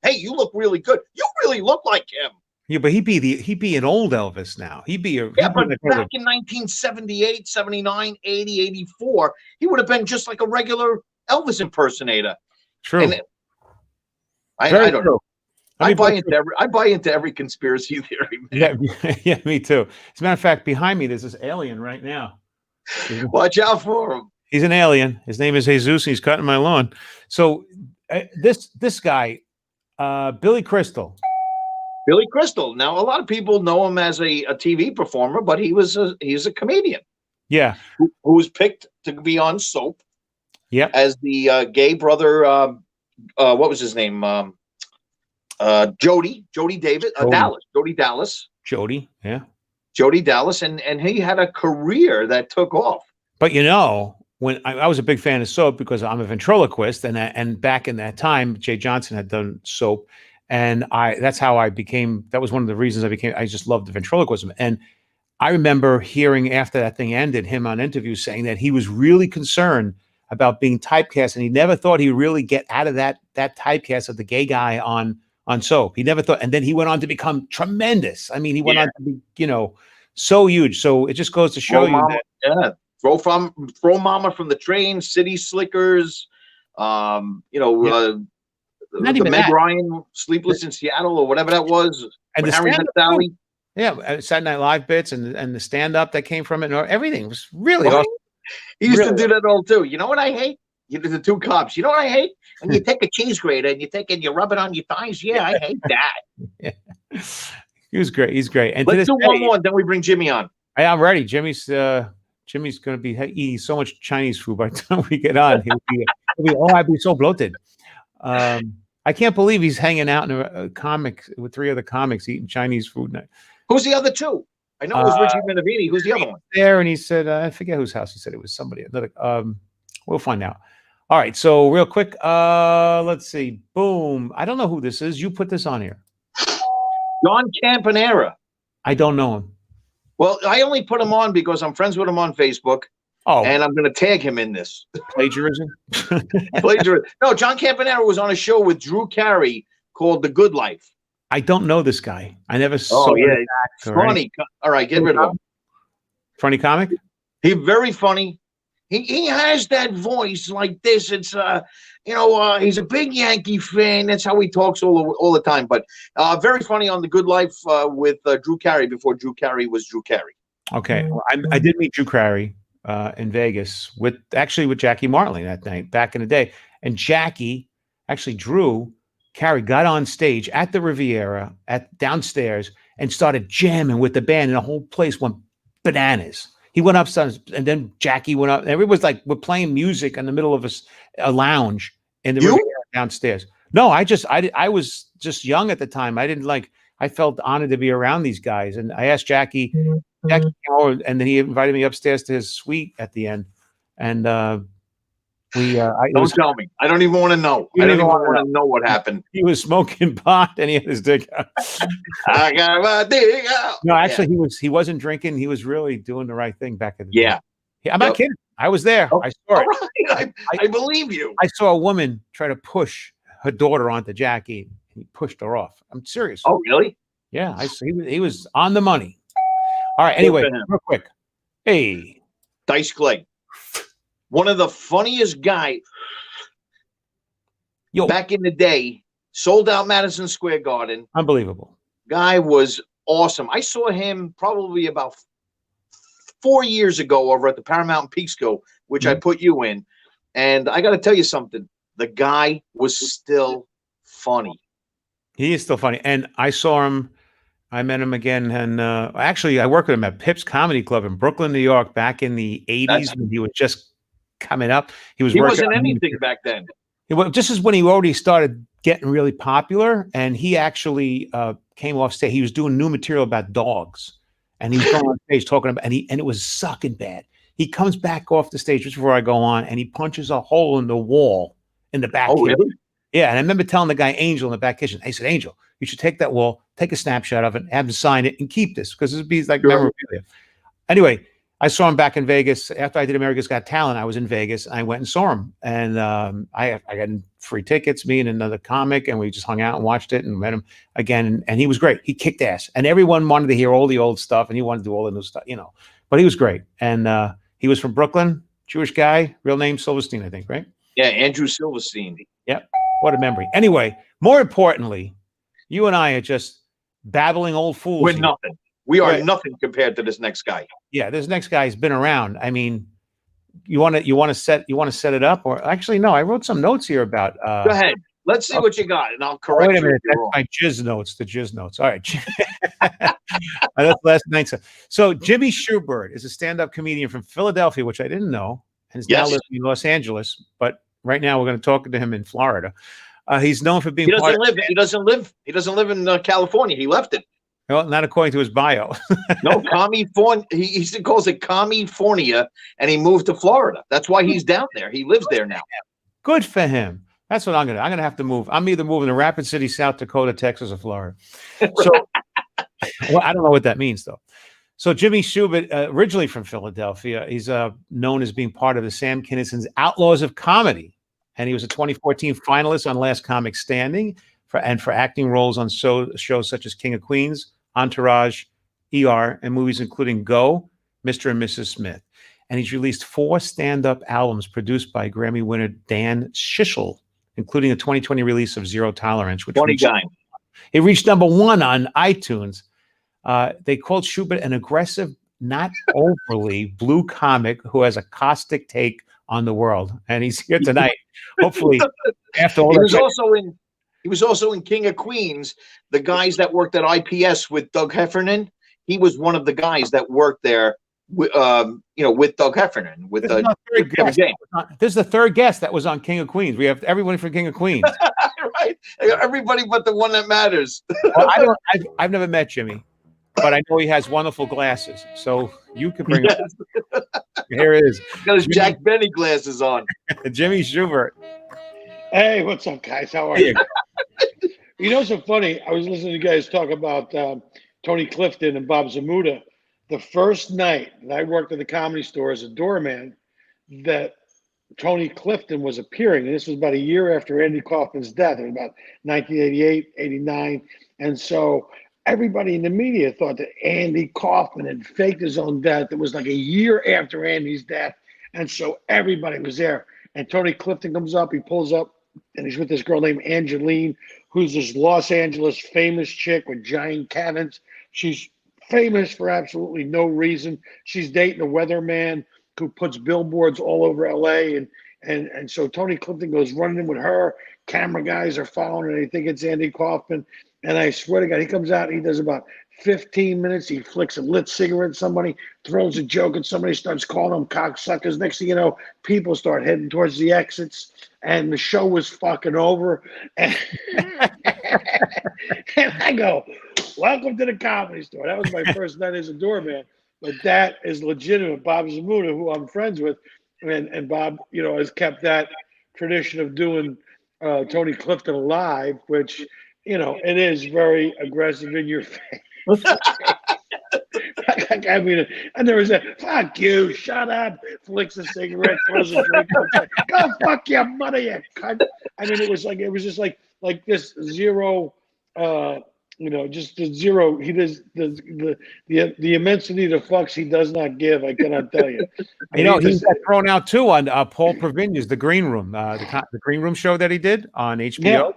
Hey, you look really good. You really look like him. Yeah, but he'd be an old Elvis now. But back in 1978, 79, 80, 84, he would have been just like a regular Elvis impersonator. True. And I don't know. I buy into every conspiracy theory, man. Yeah, me too. As a matter of fact, behind me, there's this alien right now. Watch out for him. He's an alien. His name is Jesus, and he's cutting my lawn. So this guy, Billy Crystal. Billy Crystal. Now, a lot of people know him as a TV performer, but he's a comedian. Yeah. Who was picked to be on Soap. Yeah. As the gay brother, what was his name? Jody Davis, Jody Dallas. Jody, yeah. Jody Dallas, and he had a career that took off. But when I was a big fan of Soap because I'm a ventriloquist, and back in that time, Jay Johnson had done Soap, and that's how I became. That was one of the reasons I just loved the ventriloquism. And I remember hearing after that thing ended, him on interviews saying that he was really concerned about being typecast, and he never thought he would really get out of that typecast of the gay guy on Soap. He never thought, and then he went on to become tremendous. I mean, he went on to be, so huge. So it just goes to show Throw Mama from the Train, City Slickers, the Meg Ryan, Sleepless in Seattle, or whatever that was. And the Harry Met Sally. Yeah, Saturday Night Live bits and the stand-up that came from it, and everything was really awesome. He used to do that all too. You know what I hate? The two cops. You know what I hate? And you take a cheese grater and you rub it on your thighs. Yeah, I hate that. Yeah. He was great. He's great. And let's do one more, and then we bring Jimmy on. I'm ready. Jimmy's going to be eating so much Chinese food by the time we get on. I'd be so bloated. I can't believe he's hanging out in a comic with 3 other comics eating Chinese food. Who's the other 2? I know it was Richie Minervini. Who's the other one? There, and he said, I forget whose house he said it was. Somebody. We'll find out. All right, so real quick, let's see. Boom. I don't know who this is. You put this on here. John Campanera. I don't know him. Well, I only put him on because I'm friends with him on Facebook. Oh. And I'm going to tag him in this. Plagiarism? Plagiarism. No, John Campanera was on a show with Drew Carey called The Good Life. I don't know this guy. I never saw him. It's funny. All right, get rid of him. Funny comic? He's very funny. He has that voice like this. It's he's a big Yankee fan. That's how he talks all the time. But very funny on The Good Life with Drew Carey before Drew Carey was Drew Carey. Okay, well, I did meet Drew Carey in Vegas with Jackie Martling that night back in the day, and Drew Carey got on stage at the Riviera at downstairs and started jamming with the band, and the whole place went bananas. He went upstairs, and then Jackie went up. And everybody was like, we're playing music in the middle of a lounge in the Riviera downstairs. No, I was just young at the time. I felt honored to be around these guys, and I asked Jackie. Jackie came over, and then he invited me upstairs to his suite at the end, and don't tell me. I don't even want to know. I don't even want to know what happened. He was smoking pot and he had his dick out. I got my dick out. No, actually, he wasn't drinking. He was really doing the right thing back in the day. I'm not kidding. I was there. I saw it. Right. I believe you. I saw a woman try to push her daughter onto Jackie, and he pushed her off. I'm serious. Oh, really? Yeah, he was on the money. All right. Anyway, real quick. Hey, Dice Clay. One of the funniest guys back in the day, sold out Madison Square Garden. Unbelievable. Guy was awesome. I saw him probably about 4 years ago over at the Paramount Peekskill, which I put you in. And I got to tell you something. The guy was still funny. He is still funny. And I saw him. I met him again. And actually, I worked with him at Pips Comedy Club in Brooklyn, New York, back in the 80s when he was just coming up. He wasn't anything back then. This is when he already started getting really popular, and he actually came off stage. He was doing new material about dogs, and he was going on stage talking about, and it was sucking bad. He comes back off the stage just before I go on, and he punches a hole in the wall in the back. Oh, really? Yeah, and I remember telling the guy Angel in the back kitchen, I said, Angel, you should take that wall, take a snapshot of it, have him sign it, and keep this because this would be like memorabilia. Anyway, I saw him back in Vegas after I did America's Got Talent. I was in Vegas. I went and saw him, and I got free tickets. Me and another comic, and we just hung out and watched it and met him again. And he was great. He kicked ass, and everyone wanted to hear all the old stuff, and he wanted to do all the new stuff, But he was great, and he was from Brooklyn, Jewish guy. Real name Silverstein, I think, right? Yeah, Andrew Silverstein. Yep. What a memory. Anyway, more importantly, you and I are just babbling old fools. We're nothing. We are nothing compared to this next guy. Yeah, this next guy's been around. I mean, you want to set it up, or actually, no. I wrote some notes here about. Go ahead. Let's see what you got, and I'll correct you. Wait a minute. That's my jizz notes. The jizz notes. All right. That's last night. So Jimmy Shubert is a stand-up comedian from Philadelphia, which I didn't know, and is now living in Los Angeles. But right now, we're going to talk to him in Florida. He's known for being. He doesn't live in California. He left it. Well, not according to his bio. No, California. He calls it California, and he moved to Florida. That's why he's down there. He lives there now. Good for him. That's what I'm gonna have to move. I'm either moving to Rapid City, South Dakota, Texas, or Florida. So, well, I don't know what that means though. So Jimmy Shubert, originally from Philadelphia, he's known as being part of the Sam Kinnison's Outlaws of Comedy, and he was a 2014 finalist on Last Comic Standing for acting roles on shows such as King of Queens, Entourage, ER, and movies including Go, Mr. and Mrs. Smith. And he's released 4 stand-up albums produced by Grammy winner Dan Schishel, including the 2020 release of Zero Tolerance, which it reached #1 on iTunes. They called Shubert an aggressive, not overly blue comic who has a caustic take on the world. And he's here tonight. Hopefully, after all he was also in King of Queens. The guys that worked at IPS with Doug Heffernan, he was one of the guys that worked there, with Doug Heffernan. With this is the third guest that was on King of Queens. We have everyone from King of Queens, right? Everybody but the one that matters. Well, I've never met Jimmy, but I know he has wonderful glasses. So you can bring him. Here it is. He's got his Jack Benny glasses on. Jimmy Shubert. Hey, what's up, guys? How are you? You know, so funny. I was listening to you guys talk about Tony Clifton and Bob Zamuda. The first night that I worked at the Comedy Store as a doorman, that Tony Clifton was appearing, and this was about a year after Andy Kaufman's death, in about 1988, 89. And so everybody in the media thought that Andy Kaufman had faked his own death. It was like a year after Andy's death. And so everybody was there. and Tony Clifton comes up. He pulls up, and he's with this girl named Angeline, who's this Los Angeles famous chick with giant cannons. She's famous for absolutely no reason. She's dating a weatherman who puts billboards all over LA, and so Tony Clifton goes running in with her. Camera guys are following, and they think it's Andy Kaufman. And I swear to God, he comes out and he does about 15 minutes. He flicks a lit cigarette at somebody, throws a joke at somebody, starts calling them cocksuckers. Next thing you know, people start heading towards the exits, and the show was fucking over. And, and I go, welcome to the Comedy Store. That was my first night as a doorman. But that is legitimate. Bob Zamuda, who I'm friends with, and Bob, has kept that tradition of doing Tony Clifton live, which, it is very aggressive in your face. I mean, and there was a fuck you, shut up, flicks a cigarette, throws a drink, go fuck your mother, you cunt. I mean, it was just like this zero, just the zero. He does the immensity of fucks he does not give. I cannot tell you. He got thrown out too on Paul Provinia's The Green Room, the Green Room show that he did on HBO. Yeah.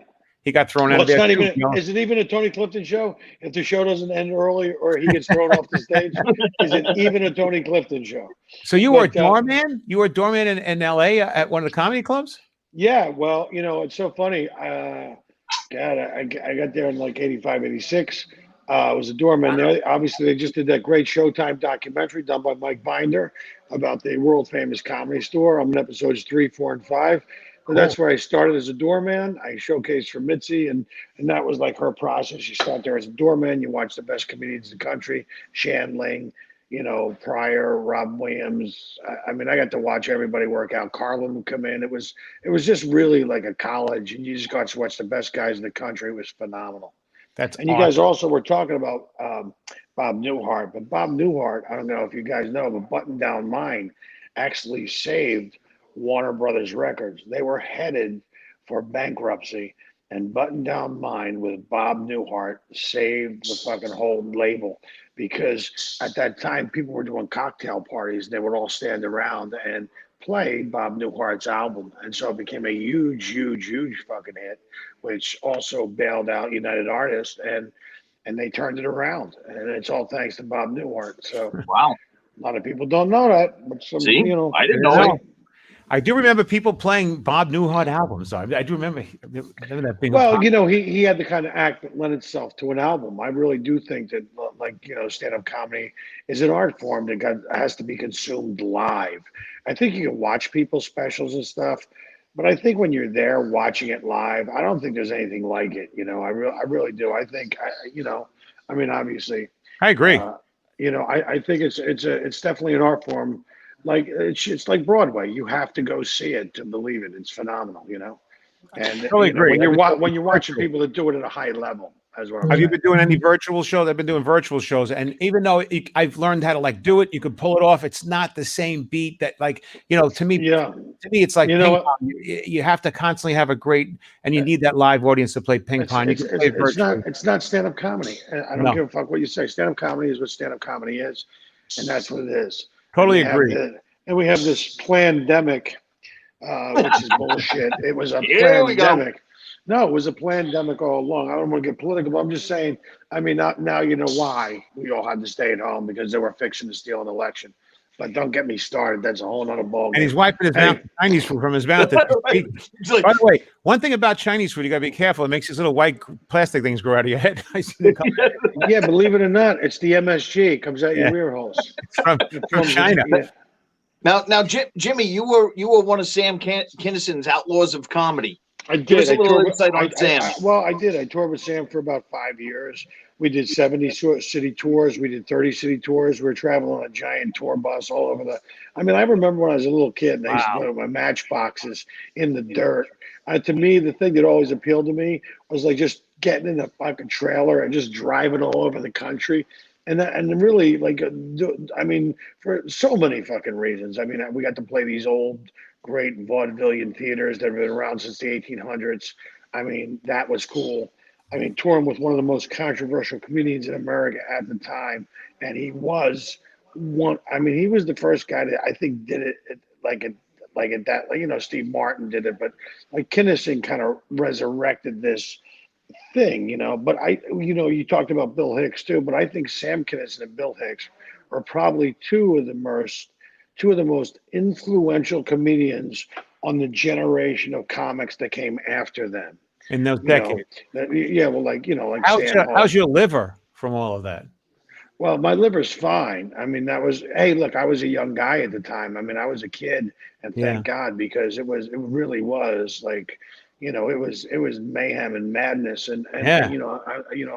He got thrown out. It's not even. Is it even a Tony Clifton show? If the show doesn't end early or he gets thrown off the stage, is it even a Tony Clifton show? So you were a doorman? You were a doorman in LA at one of the comedy clubs? Yeah. Well, it's so funny. God, I got there in like 85, 86. I was a doorman there. Obviously, they just did that great Showtime documentary done by Mike Binder about the world famous Comedy Store. I'm in episodes 3, 4, and 5. Cool. That's where I started as a doorman. I showcased for Mitzi, and that was like her process. You start there as a doorman. You watch the best comedians in the country, Shandling, Pryor, Rob Williams. I mean, I got to watch everybody work out. Carlin would come in. It was just really like a college, and you just got to watch the best guys in the country. It was phenomenal. And awesome. You guys also were talking about Bob Newhart, but Bob Newhart, I don't know if you guys know, but Button Down Mine actually saved Warner Brothers Records. They were headed for bankruptcy, and Button Down Mine with Bob Newhart saved the fucking whole label, because at that time people were doing cocktail parties and they would all stand around and play Bob Newhart's album, and so it became a huge fucking hit, which also bailed out United Artists, and they turned it around, and it's all thanks to Bob Newhart. So wow, a lot of people don't know that, but some, see, I didn't know it. I do remember people playing Bob Newhart albums. I do remember that being. Well, he had the kind of act that lent itself to an album. I really do think that, stand-up comedy is an art form that has to be consumed live. I think you can watch people's specials and stuff, but I think when you're there watching it live, I don't think there's anything like it. I really do. I think, obviously, I agree. I think it's definitely an art form. Like it's like Broadway. You have to go see it to believe it. It's phenomenal, And totally agree. When you're watching people that do it at a high level, as well. Have you been doing any virtual shows? I've been doing virtual shows, and even though I've learned how to do it, you could pull it off. It's not the same beat that to me. Yeah. To me, it's like ping pong. You have to constantly have a great, and you need that live audience to play ping pong. It's not stand-up comedy. I don't give a fuck what you say. Stand-up comedy is what stand-up comedy is, and that's what it is. Totally agree. And we have this pandemic, which is bullshit. It was a pandemic. No, it was a pandemic all along. I don't want to get political, but I'm just saying, now you know why we all had to stay at home, because they were fixing to steal an election. But don't get me started. That's a whole nother ballgame. And he's wiping his mouth, Chinese food from his mouth. By the way, one thing about Chinese food, you got to be careful. It makes these little white plastic things grow out of your head. Yeah, believe it or not, it's the MSG. It comes out your ear holes. It's from China. Yeah. Now, Jimmy, you were one of Sam Kinnison's Outlaws of Comedy. I did. Give us a little insight on Sam. I did. I toured with Sam for about 5 years. We did 70 city tours. We did 30 city tours. We were traveling on a giant tour bus all over I remember when I was a little kid, and I used to put my matchboxes in the dirt. To me, the thing that always appealed to me was like just getting in a fucking trailer and just driving all over the country. And really, for so many fucking reasons. We got to play these old, great vaudevillian theaters that have been around since the 1800s. That was cool. Touring with one of the most controversial comedians in America at the time, and he was one. He was the first guy that I think did it like at that, like, Steve Martin did it, but like Kinison kind of resurrected this thing, But you talked about Bill Hicks too, but I think Sam Kinison and Bill Hicks are probably two of the most influential comedians on the generation of comics that came after them. In those You know, decades. yeah, well, like Sam Hall. How's your liver from all of that? Well, my liver's fine. I mean, hey, look, I was a young guy at the time. I mean, I was a kid, and thank God, because it really was like, it was mayhem and madness, and Yeah.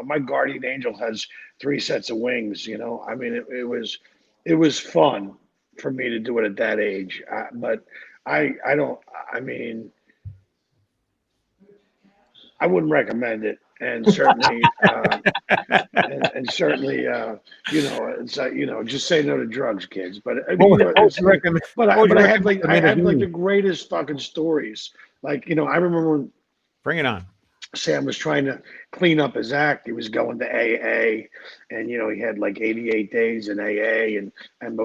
my guardian angel has 3 sets of wings. I mean, it was fun for me to do it at that age, but I don't. I mean, I wouldn't recommend it, and certainly, and certainly, it's just say no to drugs, kids. But I mean, but I had like the greatest fucking stories. Like, I remember when Bring it on. Sam was trying to clean up his act. He was going to AA, and he had like 88 days in AA,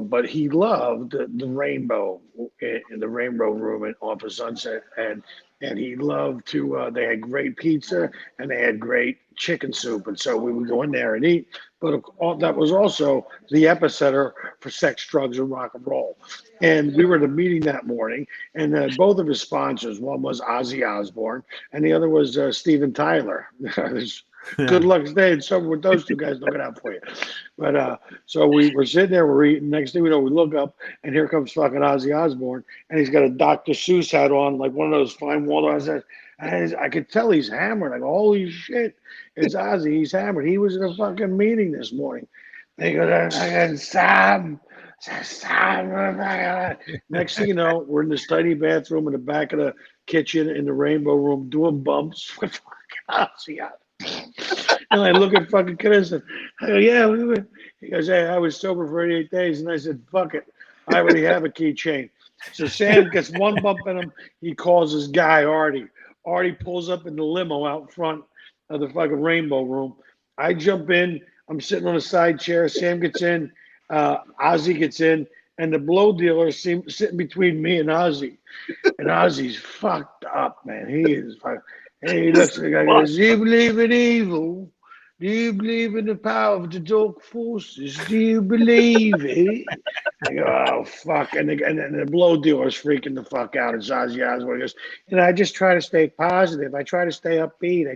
but he loved the Rainbow in the Rainbow Room off of Sunset, and he loved to. They had great pizza and they had great chicken soup, and so we would go in there and eat. But that was also the epicenter for sex, drugs, and rock and roll. And we were at a meeting that morning, and both of his sponsors, one was Ozzy Osbourne, and the other was Steven Tyler. Good luck staying sober with those two guys. Looking out for you. But so we were sitting there, we're eating. Next thing we know, we look up, and here comes fucking Ozzy Osbourne, and he's got a Dr. Seuss hat on, like one of those fine Walt. I could tell he's hammered. Like, holy shit, it's Ozzy. He's hammered. He was in a fucking meeting this morning. They go, Sam. Next thing you know, we're in the study bathroom in the back of the kitchen in the Rainbow Room doing bumps with fucking Ozzy. And I look at fucking Kinison. I go, yeah, we were. He goes, hey, I was sober for 88 days. And I said, fuck it. I already have a keychain. So Sam gets one bump in him. He calls his guy, Artie. Artie pulls up in the limo out front of the fucking Rainbow Room. I jump in. I'm sitting on a side chair. Sam gets in. Ozzy gets in. And the blow dealer is sitting between me and Ozzy. And Ozzy's fucked up, man. He is fucked. And he looks at the guy and goes, do you believe in evil? Do you believe in the power of the dark forces? Do you believe it? I go, oh, fuck. And the blow dealer's freaking the fuck out. It's Ozzy Osbourne. He goes, I just try to stay positive. I try to stay upbeat. I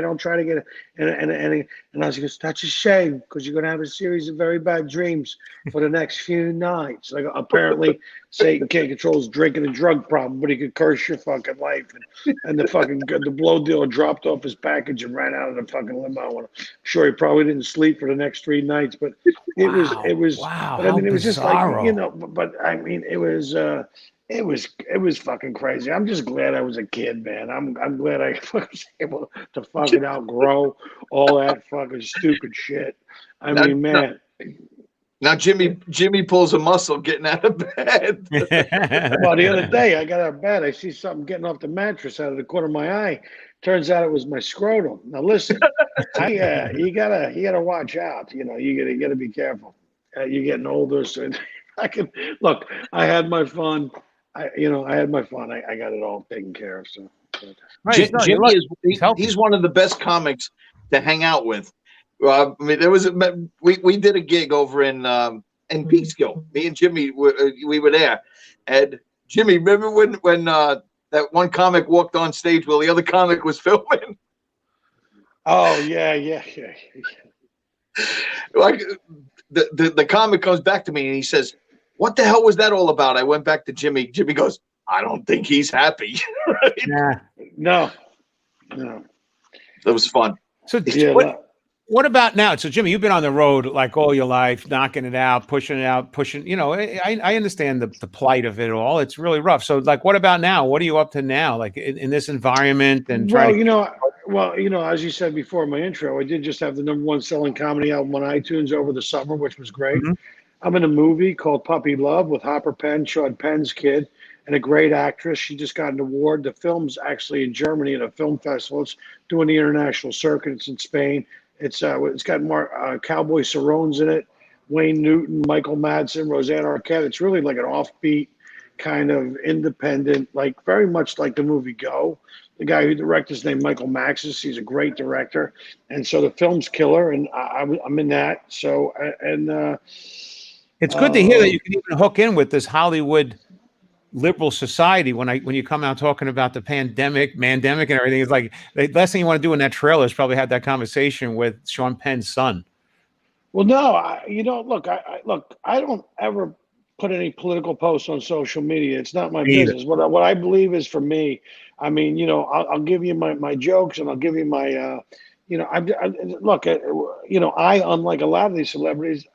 don't try to get it. And Ozzy goes, that's a shame, because you're going to have a series of very bad dreams for the next few nights. Like, apparently, Satan can't control his drinking and drug problem, but he could curse your fucking life. And the blow dealer dropped off his package and ran out of the fucking limo. I'm sure he probably didn't sleep for the next 3 nights, but it was. Wow. But I mean, it was just bizarro. like, but I mean, it was fucking crazy. I'm just glad I was a kid, man. I'm glad I was able to fucking outgrow all that fucking stupid shit. I mean, man. Now Jimmy pulls a muscle getting out of bed. Well, the other day I got out of bed. I see something getting off the mattress out of the corner of my eye. Turns out it was my scrotum. Now listen, you gotta watch out. You gotta be careful. You're getting older, so look. I had my fun. I had my fun. I got it all taken care of. So, Right, Jimmy he's one of the best comics to hang out with. I mean, we did a gig over in Peekskill. Me and Jimmy we were there, and Jimmy, remember when that one comic walked on stage while the other comic was filming? Oh yeah. Like the comic comes back to me and he says, "What the hell was that all about?" I went back to Jimmy. Jimmy goes, "I don't think he's happy." Right? Yeah. No. That was fun. So what about now? So Jimmy, you've been on the road like all your life, knocking it out, pushing. I understand the plight of it all. It's really rough. So like, what about now? What are you up to now? Like in this environment and as you said before in my intro, I did just have the #1 selling comedy album on iTunes over the summer, which was great. Mm-hmm. I'm in a movie called Puppy Love with Hopper Penn, Sean Penn's kid, and a great actress. She just got an award. The film's actually in Germany at a film festival. It's doing the international circuit. It's in Spain. It's got Cowboy Cerrone's in it, Wayne Newton, Michael Madsen, Roseanne Arquette. It's really like an offbeat kind of independent, like very much like the movie Go. The guy who directed is named Michael Maxis. He's a great director, and so the film's killer, and I'm in that. So it's good to hear that you can even hook in with this Hollywood liberal society when you come out talking about the pandemic and everything. It's like the last thing you want to do in that trailer is probably have that conversation with Sean Penn's son. Well, no, look, I don't ever put any political posts on social media. It's not my business. What I believe is for me. I mean, I'll give you my jokes, and I'll give you my, look, I, unlike a lot of these celebrities,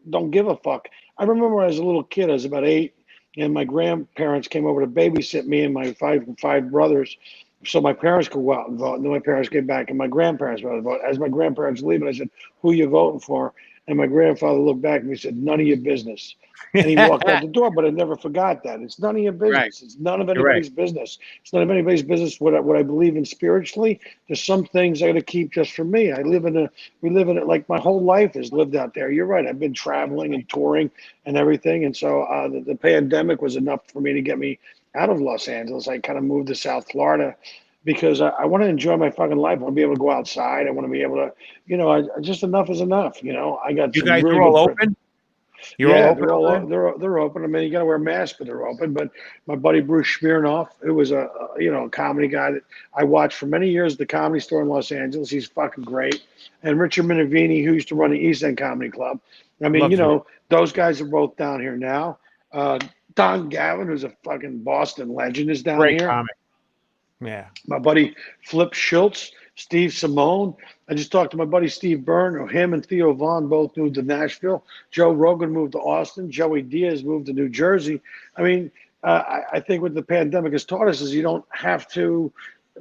don't give a fuck. I remember as a little kid, I was about 8, and my grandparents came over to babysit me and my five brothers, so my parents could go out and vote. And then my parents came back, and my grandparents went out and vote. As my grandparents were leaving, I said, "Who are you voting for?" And my grandfather looked back at me and said, "None of your business." And he walked out the door, but I never forgot that. It's none of your business. Right. It's none of anybody's business. It's none of anybody's business what I believe in spiritually. There's some things I got to keep just for me. We live in it like my whole life is lived out there. You're right. I've been traveling and touring and everything. And so the pandemic was enough for me to get me out of Los Angeles. I kind of moved to South Florida because I want to enjoy my fucking life. I want to be able to go outside. I want to be able to, just enough is enough. I got you some guys really are all good open. They're open. I mean, you got to wear masks, but they're open. But my buddy Bruce Smirnoff, who was a comedy guy that I watched for many years at the Comedy Store in Los Angeles, he's fucking great. And Richard Minervini, who used to run the East End Comedy Club. I mean, those guys are both down here now. Don Gavin, who's a fucking Boston legend, is down Great here. comic. Yeah. My buddy Flip Schultz, Steve Simone. I just talked to my buddy Steve Byrne. Him and Theo Vaughn both moved to Nashville. Joe Rogan moved to Austin. Joey Diaz moved to New Jersey. I mean, I think what the pandemic has taught us is you don't have to,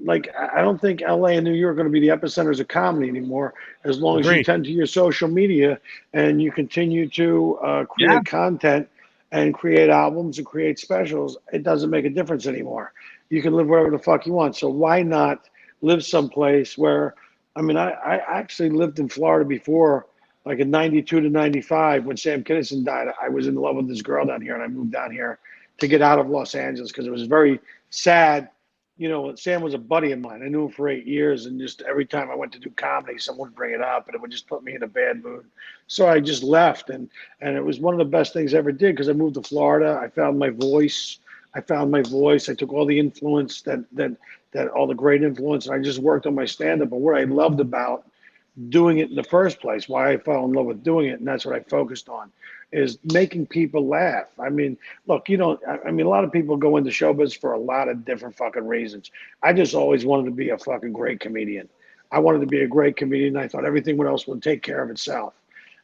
I don't think LA and New York are going to be the epicenters of comedy anymore, as long as you tend to your social media and you continue to create content and create albums and create specials. It doesn't make a difference anymore. You can live wherever the fuck you want. So why not live someplace where, I mean, I actually lived in Florida before, like in 92 to 95 when Sam Kinison died. I was in love with this girl down here, and I moved down here to get out of Los Angeles because it was very sad. Sam was a buddy of mine. I knew him for 8 years, and just every time I went to do comedy, someone would bring it up, and it would just put me in a bad mood. So I just left, and it was one of the best things I ever did because I moved to Florida. I found my voice. I took all the influence that all the great influence, and I just worked on my stand-up. But what I loved about doing it in the first place, why I fell in love with doing it, and that's what I focused on, is making people laugh. I mean, look, a lot of people go into showbiz for a lot of different fucking reasons. I just always wanted to be a fucking great comedian. I wanted to be a great comedian. I thought everything else would take care of itself.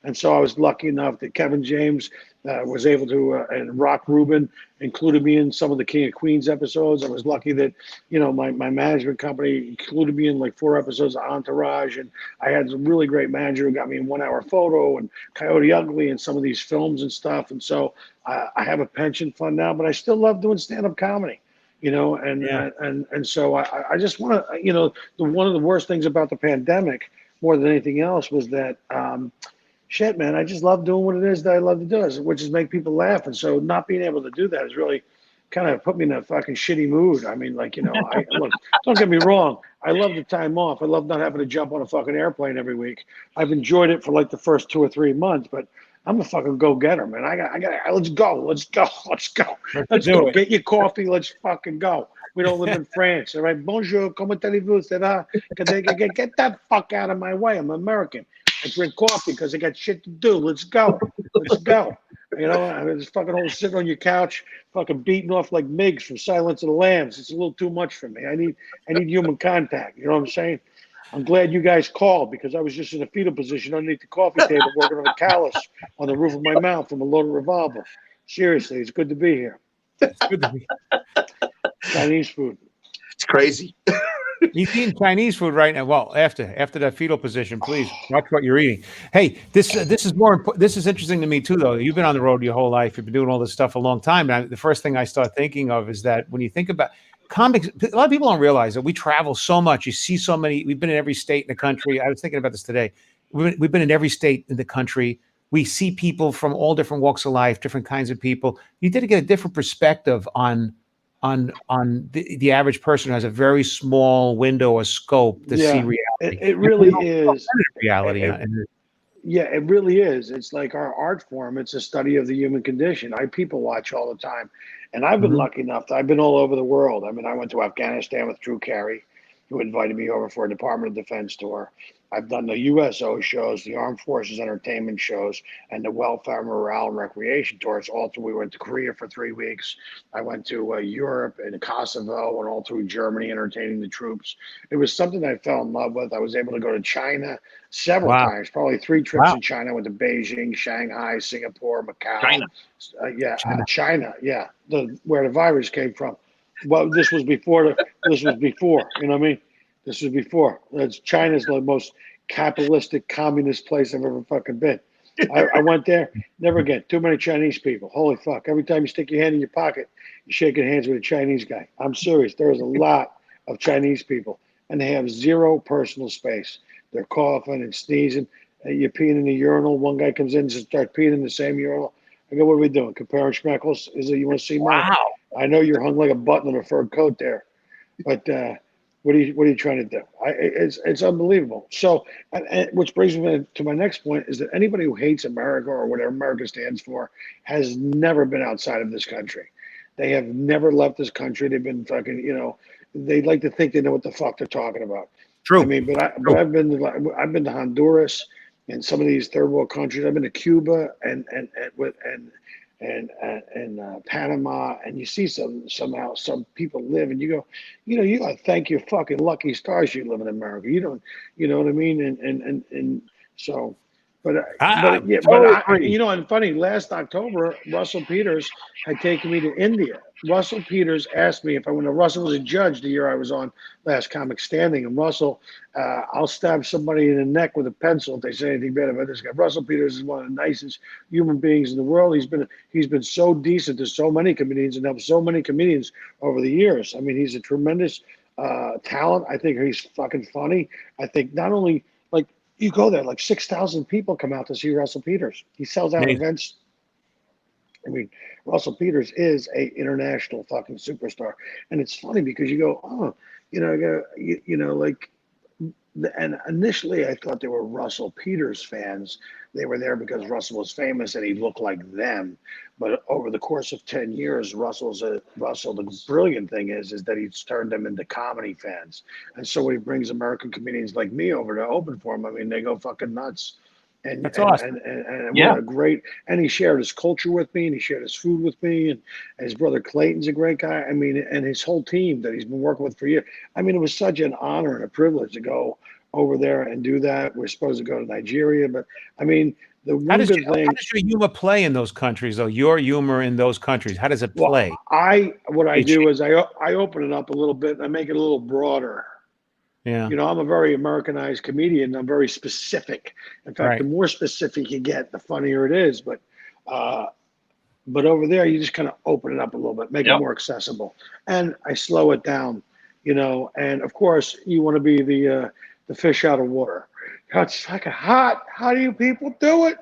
And so I was lucky enough that Kevin James was able to, and Rock Rubin included me in some of the King of Queens episodes. I was lucky that, my management company included me in like 4 episodes of Entourage. And I had a really great manager who got me in 1 Hour Photo and Coyote Ugly and some of these films and stuff. And so I have a pension fund now, but I still love doing stand-up comedy. And so I just want to, one of the worst things about the pandemic more than anything else was that, shit, man, I just love doing what it is that I love to do, which is make people laugh. And so not being able to do that has really kind of put me in a fucking shitty mood. I mean, look, don't get me wrong. I love the time off. I love not having to jump on a fucking airplane every week. I've enjoyed it for like the first 2 or 3 months, but I'm a fucking go-getter, man. Let's go. Let's go. Get your coffee. Let's fucking go. We don't live in France, all right? Bonjour, comment allez-vous? Get that fuck out of my way. I'm American. I drink coffee because I got shit to do. Let's go. I mean, this fucking whole sitting on your couch, fucking beating off like Migs from Silence of the Lambs. It's a little too much for me. I need human contact. You know what I'm saying? I'm glad you guys called because I was just in a fetal position underneath the coffee table working on a callus on the roof of my mouth from a loaded revolver. Seriously, it's good to be here. It's good to be. Chinese food. It's crazy. He's eating Chinese food right now. Well, after that fetal position, please watch what you're eating. Hey, this is more important. This is interesting to me too, though. You've been on the road your whole life. You've been doing all this stuff a long time. And the first thing I start thinking of is that when you think about comics, a lot of people don't realize that we travel so much. You see so many. We've been in every state in the country. I was thinking about this today. We've been in every state in the country. we see people from all different walks of life, different kinds of people. You did get a different perspective on the average person who has a very small window or scope to see Yeah, reality. it really is. Reality. Yeah, it really is. It's like our art form. It's a study of the human condition. I people watch all the time, and I've been lucky enough that I've been all over the world. I mean, I went to Afghanistan with Drew Carey, who invited me over for a Department of Defense tour. I've done the USO shows, the Armed Forces Entertainment shows, and the Welfare, Morale, and Recreation tours. All through, we went to Korea for 3 weeks. I went to Europe and Kosovo and all through Germany, entertaining the troops. It was something I fell in love with. I was able to go to China several Wow. times, probably 3 trips in China. I went to Beijing, Shanghai, Singapore, Macau. China. Yeah, where the virus came from. Well, this was before. You know what I mean? This was before. China's the most capitalistic, communist place I've ever fucking been. I went there. Never again. Too many Chinese people. Holy fuck! Every time you stick your hand in your pocket, you're shaking hands with a Chinese guy. I'm serious. There is a lot of Chinese people, and they have zero personal space. They're coughing and sneezing. You're peeing in the urinal. One guy comes in and starts peeing in the same urinal. I go, what are we doing? Comparing schmeckles? Is it you want to see mine? Wow. I know you're hung like a button on a fur coat there, but what are you trying to do? It's unbelievable. So, and which brings me to my next point is that anybody who hates America or whatever America stands for has never been outside of this country. They have never left this country. They've been fucking, they like to think they know what the fuck they're talking about. True. I mean, but I've been to Honduras and some of these third world countries. I've been to Cuba and Panama, and you see somehow some people live, and you go, you gotta thank your fucking lucky stars you live in America. You don't, you know what I mean? And so, and funny. Last October, Russell Peters had taken me to India. Russell Peters asked me if I went to. Russell was a judge the year I was on Last Comic Standing, and Russell, I'll stab somebody in the neck with a pencil if they say anything bad about this guy. Russell Peters is one of the nicest human beings in the world. He's been so decent to so many comedians and helped so many comedians over the years. I mean, he's a tremendous talent. I think he's fucking funny. I think not only like you go there, like 6,000 people come out to see Russell Peters. He sells out events. I mean, Russell Peters is a international fucking superstar, and it's funny because you go, oh, and initially I thought they were Russell Peters fans. They were there because Russell was famous and he looked like them. But over the course of 10 years, Russell. The brilliant thing is that he's turned them into comedy fans, and so when he brings American comedians like me over to open for him, I mean, they go fucking nuts. And that's awesome. And what a great, and he shared his culture with me, and he shared his food with me, and his brother Clayton's a great guy. I mean, and his whole team that he's been working with for years. I mean, it was such an honor and a privilege to go over there and do that. We're supposed to go to Nigeria, but I mean, how does your humor play in those countries, though? Your humor in those countries, how does it play? What I do is I open it up a little bit and I make it a little broader. Yeah. I'm a very Americanized comedian. I'm very specific. In fact, the more specific you get, the funnier it is. But over there, you just kind of open it up a little bit, make it more accessible, and I slow it down. And of course, you want to be the fish out of water. It's fucking hot. How do you people do it?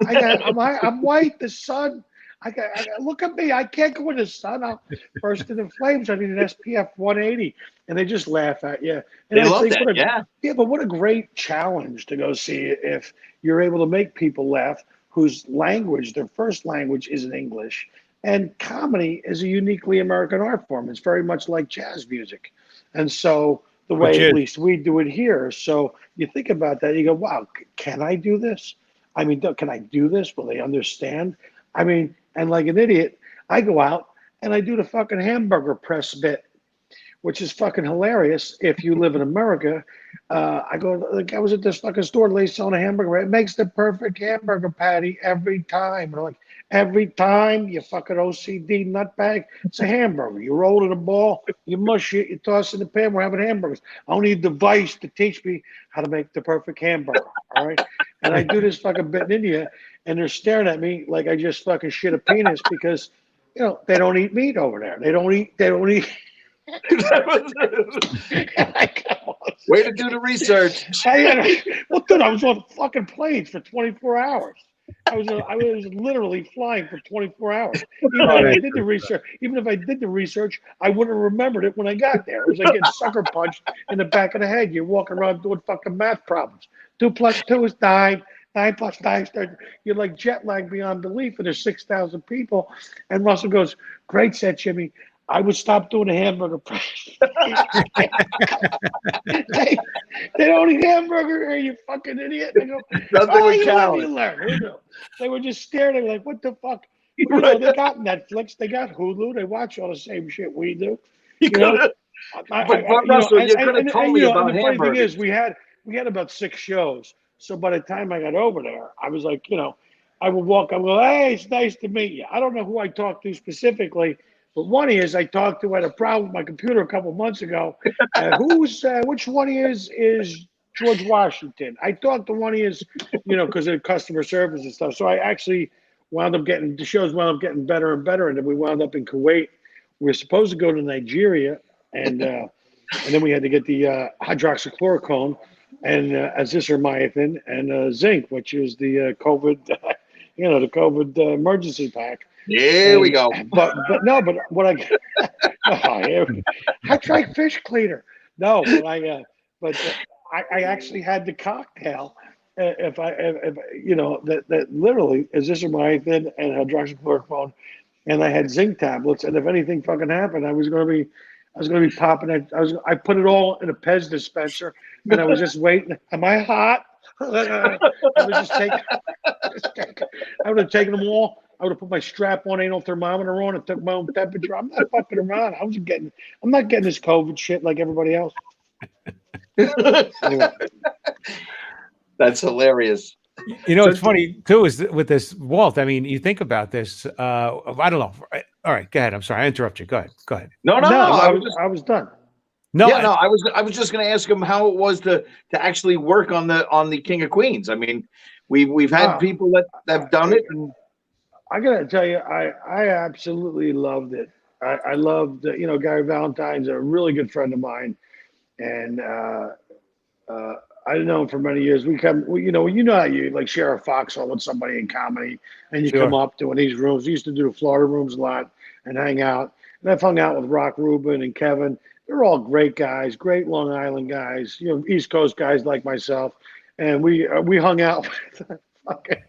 I'm white. The sun. I got look at me. I can't go in the sun. I'll burst into flames. I need an SPF 180, and they just laugh at you. And they love that. Yeah, but what a great challenge to go see if you're able to make people laugh whose language, their first language, isn't English. And comedy is a uniquely American art form. It's very much like jazz music, and so the way at least we do it here. So you think about that, you go, wow, can I do this? I mean, can I do this? Will they understand? I mean, and like an idiot, I go out and I do the fucking hamburger press bit, which is fucking hilarious if you live in America. I was at this fucking store, they selling a hamburger. It makes the perfect hamburger patty every time. And I'm like, every time, you fucking OCD nutbag, it's a hamburger. You roll in a ball, you mush it, you toss it in the pan, we're having hamburgers. I don't need a device to teach me how to make the perfect hamburger, all right? And I do this fucking bit in India, and they're staring at me like I just fucking shit a penis because, they don't eat meat over there. They don't eat. Way to do the research. Well, dude, I was on fucking planes for 24 hours. I was literally flying for 24 hours. Even if I did the research, I wouldn't have remembered it when I got there. It was like getting sucker punched in the back of the head. You're walking around doing fucking math problems. 2 + 2 is 9. 9 + 9 is 30. You're like jet lag beyond belief, and there's 6,000 people. And Russell goes, "Great," said Jimmy. I would stop doing a hamburger press. they don't eat hamburger. Are you fucking idiot? They go, Nothing with you calories. learn. Who knew? They were just staring at me like, what the fuck? You know, they got Netflix, they got Hulu, they watch all the same shit we do. You You know, could but Russell, you could have told me about and the funny thing hamburgers. is, we had about 6 shows. So by the time I got over there, I was like, I would walk. I would go, "Hey, it's nice to meet you." I don't know who I talked to specifically, but one is I talked to had a problem with my computer a couple months ago. Which one is George Washington? I talked to one is, because of customer service and stuff. So I actually the shows wound up getting better and better, and then we wound up in Kuwait. We were supposed to go to Nigeria, and then we had to get the hydroxychloroquine and azithromycin and zinc, which is the COVID, the COVID emergency pack. There we go. But what I drank fish cleaner. No, but I actually had the cocktail. If that literally azithromycin and hydroxychloroquine, and I had zinc tablets. And if anything fucking happened, I was going to be popping it. I put it all in a Pez dispenser, and I was just waiting. Am I hot? I was I would have taken them all. I would have put my strap-on anal thermometer on and took my own temperature. I'm not fucking around. I'm not getting this COVID shit like everybody else. Anyway. That's hilarious. It's funny too is with this Walt. I mean, you think about this. I don't know. All right, go ahead. I'm sorry, I interrupt you. Go ahead. No. I was done. No, I was just going to ask him how it was to actually work on the King of Queens. I mean, we've had people that have done it, and I gotta tell you, I absolutely loved it. I loved Gary Valentine's a really good friend of mine, and I've known him for many years. How you like share a foxhole with somebody in comedy, and you come up to these rooms. We used to do the Florida rooms a lot and hang out. And I've hung out with Rock Rubin and Kevin. They're all great guys, great Long Island guys, East Coast guys like myself. And we hung out with fucking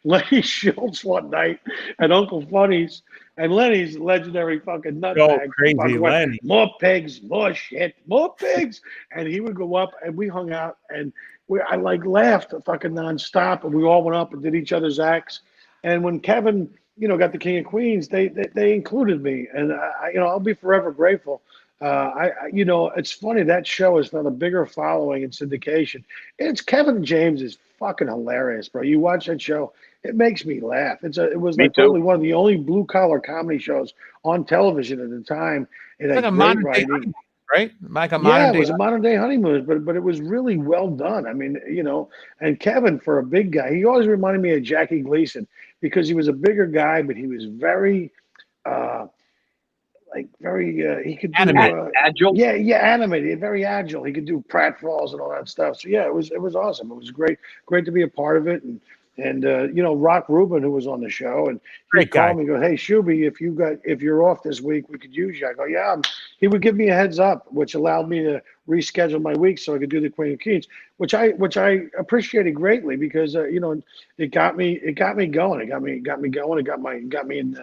Lenny Schultz one night at Uncle Funny's. And Lenny's legendary fucking nutbag. Crazy Lenny. More pigs, more shit, more pigs. And he would go up, and we hung out, and I laughed fucking nonstop, and we all went up and did each other's acts. And when Kevin, got the King of Queens, they included me, and I'll be forever grateful. It's funny that show has found a bigger following in syndication. It's Kevin James is fucking hilarious, bro. You watch that show, it makes me laugh. It was probably one of the only blue collar comedy shows on television at the time. It had great writing, right? Like a modern day. It was a modern day honeymoon, but it was really well done. I mean, and Kevin, for a big guy, he always reminded me of Jackie Gleason because he was a bigger guy, but he was very he could do agile. Yeah, animated, very agile. He could do pratfalls and all that stuff. So yeah, it was awesome. It was great to be a part of it. And Rock Rubin, who was on the show, and he called me and go, "Hey Shuby, if you're off this week, we could use you." I go, "Yeah." He would give me a heads up, which allowed me to reschedule my week so I could do the Queen of Queens, which I appreciated greatly because it got me going. It got me going. It got me in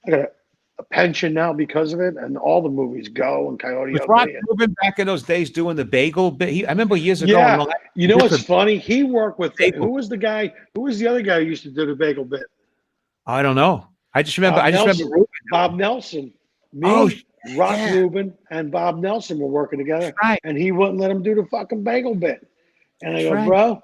I got a pension now because of it, and all the movies go and Coyote Was Ugly. Rock Rubin back in those days doing the bagel bit? I remember years ago. Yeah, what's funny? He worked with who was the guy? Who was the other guy who used to do the bagel bit? I don't know. I just remember. Rubin. Bob Nelson. Rock Rubin and Bob Nelson were working together, and he wouldn't let him do the fucking bagel bit. And I go, bro,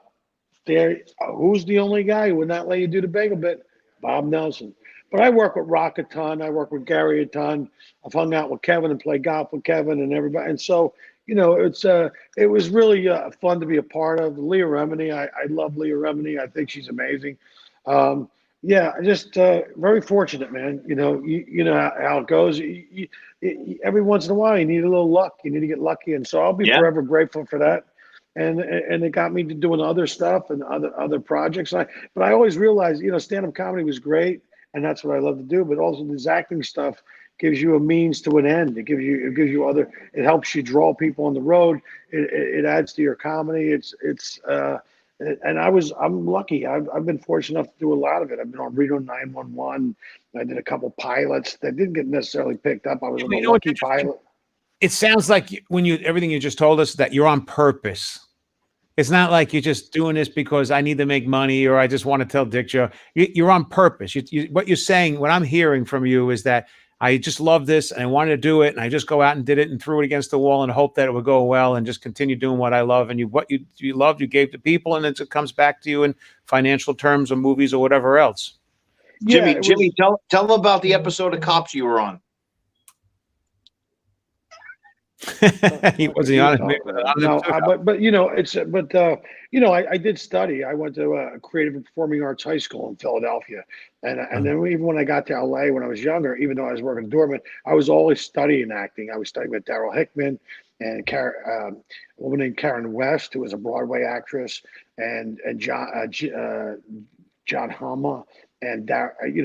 who's the only guy who would not let you do the bagel bit? Bob Nelson. But I work with Rock a ton. I work with Gary a ton. I've hung out with Kevin and played golf with Kevin and everybody. And so, it was really fun to be a part of. Leah Remini, I love Leah Remini. I think she's amazing. Just very fortunate, man. You know how it goes. Every once in a while, you need a little luck. You need to get lucky. And so I'll be forever grateful for that. and it got me to doing other stuff and other projects. But I always realized, stand-up comedy was great, and that's what I love to do. But also this acting stuff gives you a means to an end. It gives you other. It helps you draw people on the road. It adds to your comedy. And I'm lucky. I've been fortunate enough to do a lot of it. I've been on Reno 911. I did a couple pilots that didn't get necessarily picked up. I was a lucky pilot. It sounds like everything you just told us, that you're on purpose. It's not like you're just doing this because I need to make money or I just want to tell dick joke. You're on purpose. What you're saying, what I'm hearing from you is that I just love this and I wanted to do it and I just go out and did it and threw it against the wall and hope that it would go well and just continue doing what I love. And what you loved, you gave to people, and it comes back to you in financial terms or movies or whatever else. Jimmy, tell them about the episode of Cops you were on. He wasn't honest. No, I did study. I went to a creative and performing arts high school in Philadelphia, and then even when I got to LA when I was younger, even though I was working at Dortmund, I was always studying acting. I was studying with Daryl Hickman and a woman named Karen West, who was a Broadway actress, and John Hama. And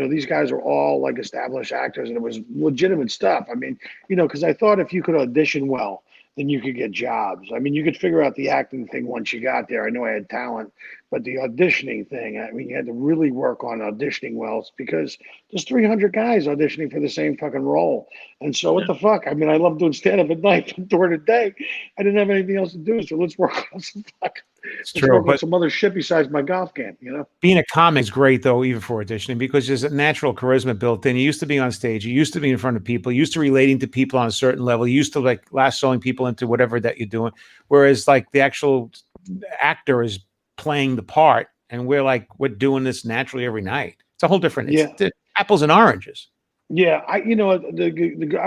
these guys are all like established actors, and it was legitimate stuff. I mean, because I thought if you could audition well, then you could get jobs. I mean, you could figure out the acting thing once you got there. I know I had talent, but the auditioning thing, I mean, you had to really work on auditioning well, because there's 300 guys auditioning for the same fucking role. And so what the fuck? I mean, I love doing stand-up at night, but during the day, I didn't have anything else to do. So let's work on some some other shit besides my golf game, Being a comic is great, though, even for auditioning, because there's a natural charisma built in. You used to be on stage. You used to be in front of people. You used to relating to people on a certain level. You used to like lassoing people into whatever that you're doing. Whereas like the actual actor is playing the part, and we're doing this naturally every night. It's a whole different. It's apples and oranges. Yeah, I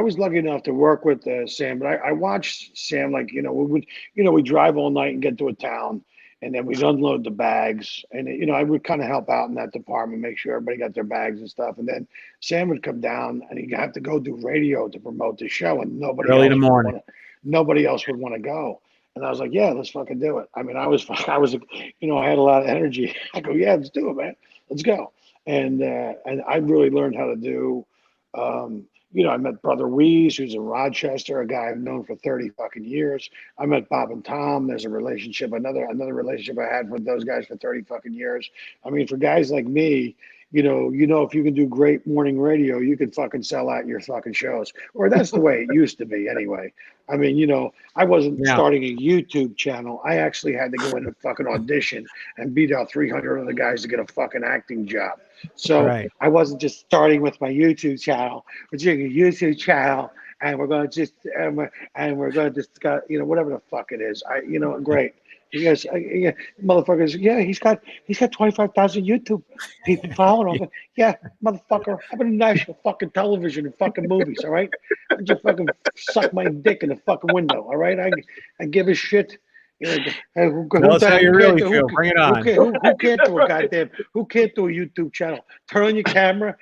was lucky enough to work with Sam, but I watched Sam we drive all night and get to a town, and then we'd unload the bags, and I would kind of help out in that department, make sure everybody got their bags and stuff, and then Sam would come down and he'd have to go do radio to promote the show, and nobody else would want to go. And I was like, yeah, let's fucking do it. I mean, I had a lot of energy. I go, yeah, let's do it, man. Let's go. And I really learned how to do. I met Brother Weeze, who's in Rochester, a guy I've known for 30 fucking years. I met Bob and Tom. There's a relationship, another relationship I had with those guys for 30 fucking years. I mean, for guys like me, if you can do great morning radio, you can fucking sell out your fucking shows. Or that's the way it used to be anyway. I mean, I wasn't starting a YouTube channel. I actually had to go in and fucking audition and beat out 300 other guys to get a fucking acting job. So I wasn't just starting with my YouTube channel. We're doing a YouTube channel, and we're going to just whatever the fuck it is. Great. Yes, motherfuckers. Yeah, he's got 25,000 YouTube people following him. Yeah, motherfucker. I've been in national fucking television and fucking movies. All right, I just fucking suck my dick in the fucking window. All right, I give a shit. Tell us how you really feel. Bring it on. Who can't do a goddamn? Who can't do a YouTube channel? Turn on your camera.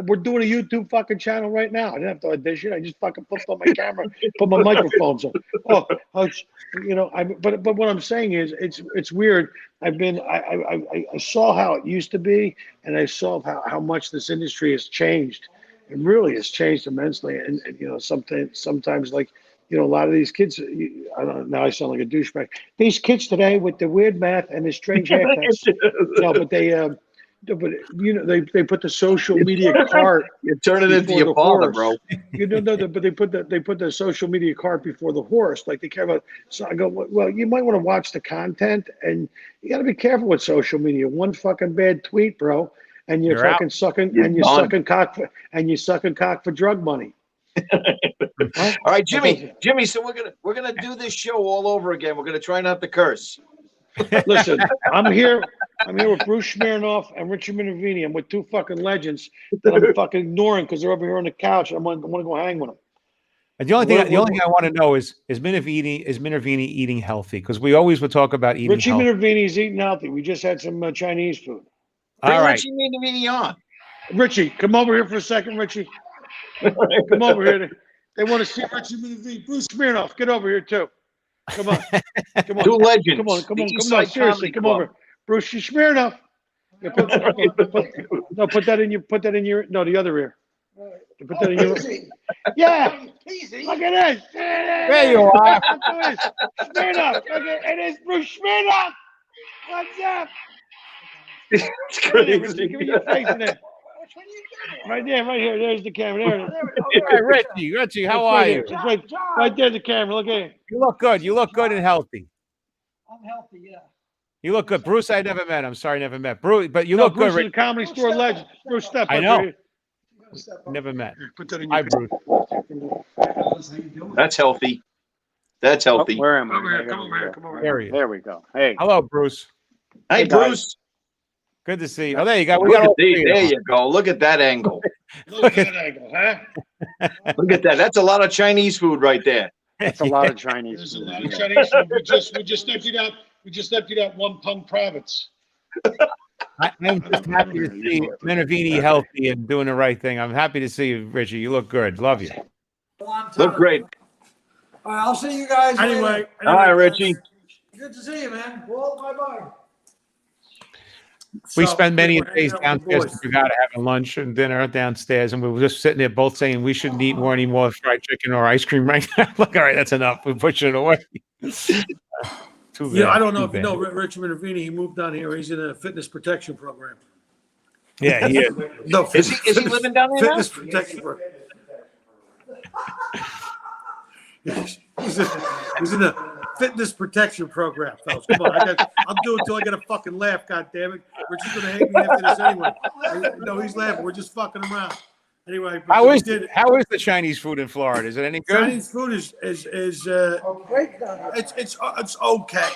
We're doing a YouTube fucking channel right now. I didn't have to audition. I just fucking flipped on my camera, put my microphones on. But what I'm saying is, it's weird. I saw how it used to be, and I saw how much this industry has changed. It really has changed immensely. And sometimes like. A lot of these kids, I don't know, now I sound like a douchebag. These kids today with the weird math and the strange haircuts. They put the social media cart. You turn it into your father, bro. But they put the social media cart before the horse. Like they care about. So I go, well, you might want to watch the content, and you got to be careful with social media. One fucking bad tweet, bro, and you're fucking out. You're sucking cock for drug money. All right, Jimmy. So we're gonna do this show all over again. We're gonna try not to curse. Listen, I'm here with Bruce Smirnoff and Richard Minervini. I'm with two fucking legends that I'm fucking ignoring because they're over here on the couch. I want to go hang with them. And the only thing I want to know is Minervini eating healthy? Because we always would talk about eating Richie healthy. Minervini's eating healthy. We just had some Chinese food. Bring Richie Minervini on. Richie, come over here for a second, Richie. Come over here. They want to see Richie Minervini. Bruce Smirnoff, get over here too. Come on. Come on. Two legends. Come on. Come The on. East Come on. Side Seriously. Comedy Come Club. over. Bruce, you smear enough. Yeah, put that in your, no, the other ear. Put that in your, yeah. Look at this. There you are. Smear enough. Look at it is Bruce Smear. What's up? It's crazy. Give me your face in there. Right there, right here. There's the camera. There it is. Hey, Richie, how are you? Right there's the camera. Look at it. You look good. You look good and healthy. I'm healthy, yeah. You look good. Bruce, I never met. I'm sorry, I never met. Bruce, but you No, look Bruce good. is a Comedy Store legend. Bruce, step I up know. here. Never met. Put that in Hi, your Bruce. That's healthy. That's healthy. Where am I? Come over here. Come over here. Come over here. There he is. There we go. Hey. Hello, Bruce. Hey, Bruce. Good to see you. Oh, there you go. We Look got at all three of there them. you go. Look at that angle. Look at that angle, huh? Look at that. That's a lot of Chinese food right there. That's a lot of Chinese There's a food. lot of Chinese food. We just emptied out. We just emptied out one Pung province. I'm just happy to see Minervini healthy and doing the right thing. I'm happy to see you, Richie. You look good. Love you. Look great. All right, I'll see you guys Anyway, later. All right, Richie. Good to see you, man. Walt, bye-bye. We So, spend many we're hanging days out with the downstairs boys. in Borgata having lunch and dinner downstairs, and we were just sitting there both saying we shouldn't eat any more fried chicken or ice cream right now. Look, all right, that's enough. We're pushing it away. Too bad. Yeah, I don't know Too if you bad. know Rich Minervini. He moved down here. He's in a fitness protection program. Yeah, he is. No, Is he living down there now? fitness protection program. Yes, he's in a fitness protection program, fellas. Come on, I'll do it till I get a fucking laugh. God damn it, Rich is gonna hate me after this anyway. No, he's laughing. We're just fucking around. Anyway, How we is did it. how is the Chinese food in Florida? Is it any good? Chinese food is it's okay.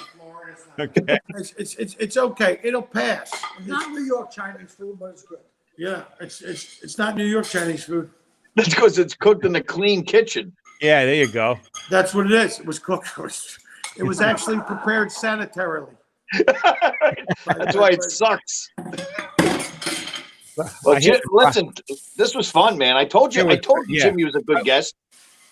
Okay. It's okay. It'll pass. It's not New York Chinese food, but it's good. Yeah, it's not New York Chinese food. That's because it's cooked in a clean kitchen. Yeah, there you go. That's what it is. It was cooked. It was actually prepared sanitarily. That's why it sucks. I Well, Jim, hate- listen, this was fun, man. I told you, Yeah. Jimmy was a good guest.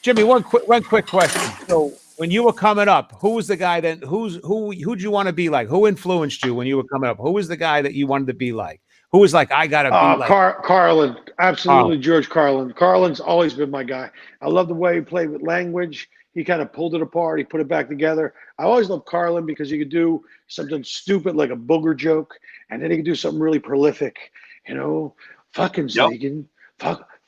Jimmy, one quick question. So when you were coming up, who was the guy that who'd you want to be like? Who influenced you when you were coming up? Who was the guy that you wanted to be like? Who was like, I gotta be like Carlin, absolutely, George Carlin. Carlin's always been my guy. I love the way he played with language. He kind of pulled it apart. He put it back together. I always loved Carlin because he could do something stupid like a booger joke, and then he could do something really prolific. You know, fucking's legal.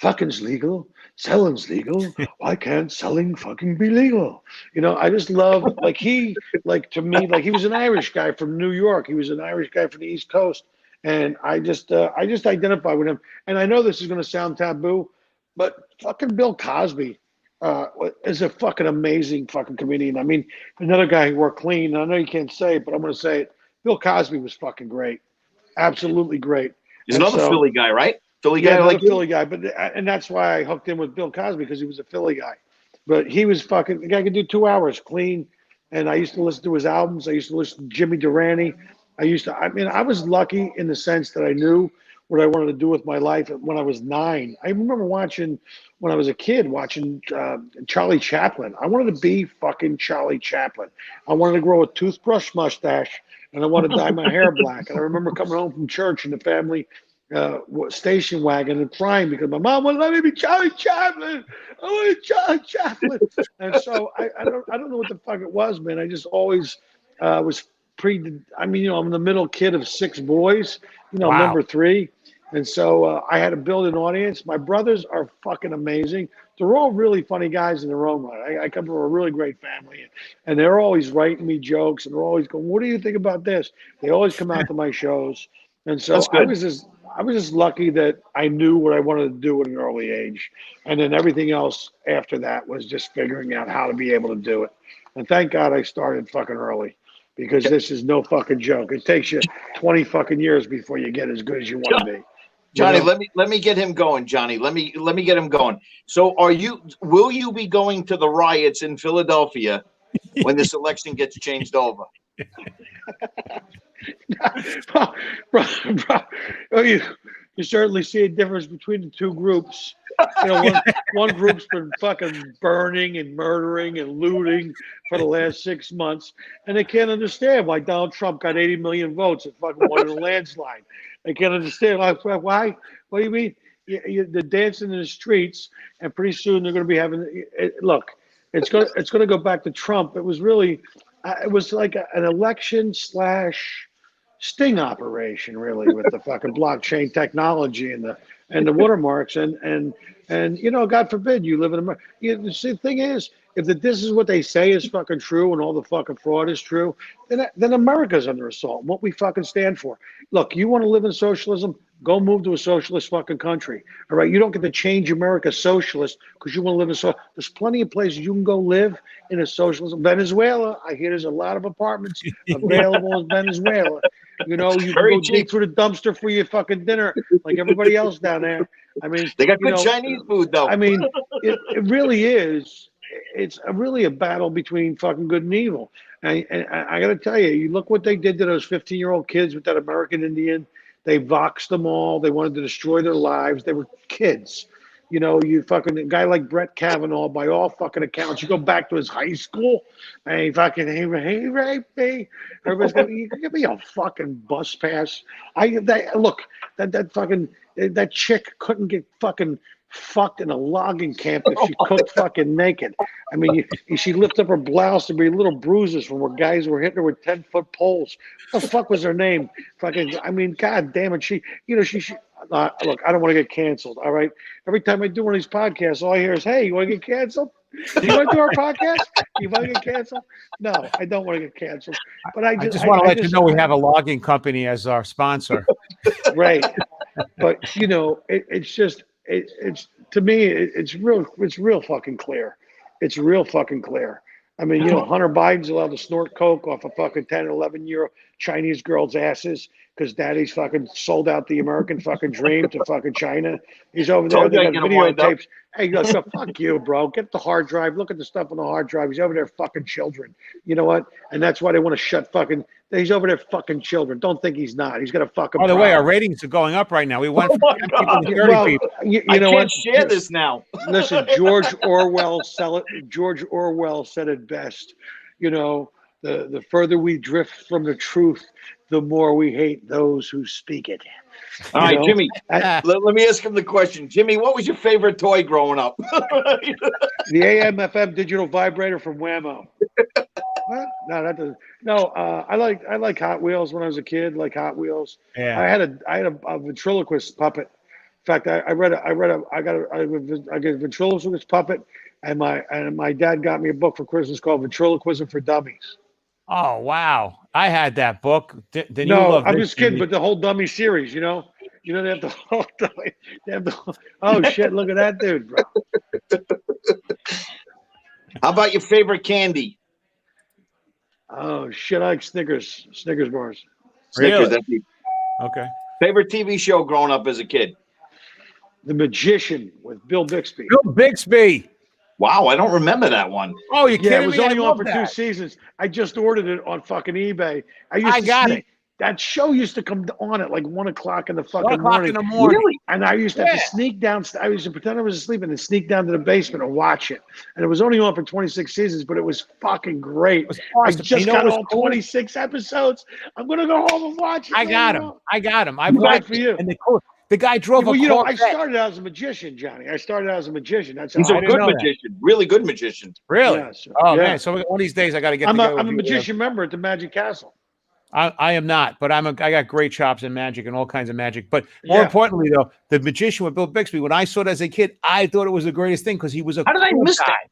Fucking's legal. Selling's legal. Why can't selling fucking be legal? You know, I just love to me, he was an Irish guy from New York. He was an Irish guy from the East Coast. And I just identify with him. And I know this is going to sound taboo, but fucking Bill Cosby is a fucking amazing fucking comedian. I mean, another guy who worked clean. I know you can't say it, but I'm going to say it. Bill Cosby was fucking great. Absolutely great. He's another Philly guy, right? Philly guy, another like you? Philly guy. And that's why I hooked in with Bill Cosby, because he was a Philly guy. But he was fucking, the guy could do 2 hours clean. And I used to listen to his albums. I used to listen to Jimmy Durante. I was lucky in the sense that I knew what I wanted to do with my life when I was 9. I remember when I was a kid, watching Charlie Chaplin. I wanted to be fucking Charlie Chaplin. I wanted to grow a toothbrush mustache, and I wanted to dye my hair black. And I remember coming home from church in the family station wagon and crying because my mom wouldn't let me be Charlie Chaplin. I want to be Charlie Chaplin. And so I don't know what the fuck it was, man. I just always was I'm the middle kid of 6 boys, Wow. number 3. And so I had to build an audience. My brothers are fucking amazing. They're all really funny guys in their own right. I come from a really great family, and they're always writing me jokes, and they're always going, "What do you think about this?" They always come out to my shows. And so I was just lucky that I knew what I wanted to do at an early age. And then everything else after that was just figuring out how to be able to do it. And thank God I started fucking early. Because this is no fucking joke. It takes you 20 fucking years before you get as good as you want to be. Johnny, let me get him going, Johnny. Let me get him going. So will you be going to the riots in Philadelphia when this election gets changed over? bro, you certainly see a difference between the two groups. You know, one group's been fucking burning and murdering and looting for the last 6 months, and they can't understand why Donald Trump got 80 million votes and fucking won in a landslide. They can't understand why. What do you mean? They're dancing in the streets, and pretty soon they're going to be having. Look, it's going to go back to Trump. It was really, it was like an election / sting operation, really, with the fucking blockchain technology and the watermarks and you know, God forbid you live in America. The thing is, if this is what they say is fucking true and all the fucking fraud is true, then America's under assault. What we fucking stand for. Look, you want to live in socialism? Go move to a socialist fucking country. All right, you don't get to change America socialist because you want to live in There's plenty of places you can go live in a socialism. Venezuela, I hear there's a lot of apartments available in Venezuela. You know, you can go dig through the dumpster for your fucking dinner like everybody else down there. I mean, they got good Chinese food though. I mean, it really is. It's really a battle between fucking good and evil. And I got to tell you, you look what they did to those 15-year-old kids with that American Indian. They voxed them all. They wanted to destroy their lives. They were kids. You know, you fucking a guy like Brett Kavanaugh, by all fucking accounts, you go back to his high school and he fucking he raped me. Everybody's gonna you give me a fucking bus pass. That chick couldn't get fucking fucked in a logging camp if she cooked fucking naked. I mean, she lifted up her blouse, there'd be little bruises from where guys were hitting her with 10-foot poles. What the fuck was her name? Fucking, I mean, god damn it. She look, I don't want to get canceled. All right. Every time I do one of these podcasts, all I hear is, "Hey, you want to get canceled? Do you want to do our podcast? You want to get canceled?" No, I don't want to get canceled. But I just want to let you know we have a logging company as our sponsor. Right. But you know, it's just it's to me it's real fucking clear. It's real fucking clear. I mean, you know, Hunter Biden's allowed to snort coke off a fucking 10 or 11-year-old Chinese girls' asses because daddy's fucking sold out the American fucking dream to fucking China. He's over there. They got videotapes. Hey, look, fuck you, bro. Get the hard drive. Look at the stuff on the hard drive. He's over there fucking children. You know what? And that's why they want to shut fucking. He's over there fucking children. Don't think he's not. He's got a fucking. By the way, our ratings are going up right now. We went from 10 people to 30 people. You I know can't what? share this now. Listen, George Orwell said it best. You know, the further we drift from the truth, the more we hate those who speak it. All right, Jimmy, let me ask him the question. Jimmy, what was your favorite toy growing up? The AM/FM digital vibrator from Whammo. What? No, that doesn't. No, I like Hot Wheels when I was a kid. Like Hot Wheels. Yeah. I had a ventriloquist puppet. In fact, I got a ventriloquist puppet, and my dad got me a book for Christmas called Ventriloquism for Dummies. Oh wow! I had that book. I'm just kidding. But the whole dummy series, you know, they have the whole dummy. Oh shit! Look at that dude, bro. How about your favorite candy? Oh shit! I like Snickers bars. Snickers. Really? Okay. Favorite TV show growing up as a kid? The Magician with Bill Bixby. Bill Bixby. Wow, I don't remember that one. Oh, you kidding me? It was only on for 2 that. seasons. I just ordered it on fucking eBay. I got it. That show used to come on at like 1 o'clock in the fucking 1 o'clock morning. in the morning. Really? And I used to have to sneak down. I used to pretend I was asleep and then sneak down to the basement and watch it. And it was only on for 26 seasons, but it was fucking great. It was I awesome. just got all cool? 26 episodes. I'm gonna go home and watch it. I got him. I've Good got for you. And the guy drove Well, a you know, Corvette. I started out as a magician, Johnny. That's He's how a good magician, really good magician. Really? Yes. Oh Yeah. man! So one of these days I got to get. I'm together a with you. magician member at the Magic Castle. I am not, but I got great chops in magic and all kinds of magic. But more importantly, though, the Magician with Bill Bixby. When I saw it as a kid, I thought it was the greatest thing because he was a. How did I miss that?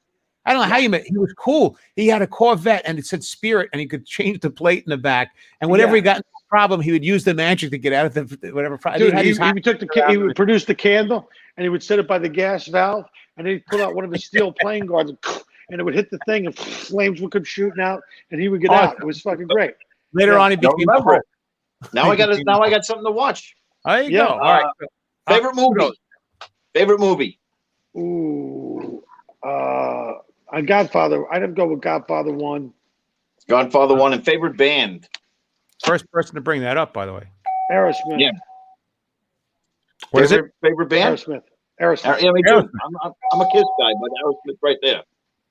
I don't know how you met. He was cool. He had a Corvette and it said Spirit, and he could change the plate in the back. And whenever he got into a problem, he would use the magic to get out of the whatever problem. Dude, he would produce the candle and he would set it by the gas valve, and he'd pull out one of his steel playing guards and it would hit the thing and flames would come shooting out and he would get out. It was fucking great. Later on, he became. Now I got something to watch. There you go. All right. Favorite movie. Favorite movie. Ooh, on Godfather, I'd have to go with Godfather 1. Godfather 1, and favorite band. First person to bring that up, by the way. Aerosmith. Yeah. What is it? Favorite band? Aerosmith. Yeah, me too. Aerosmith. I'm a Kiss guy, but Aerosmith right there.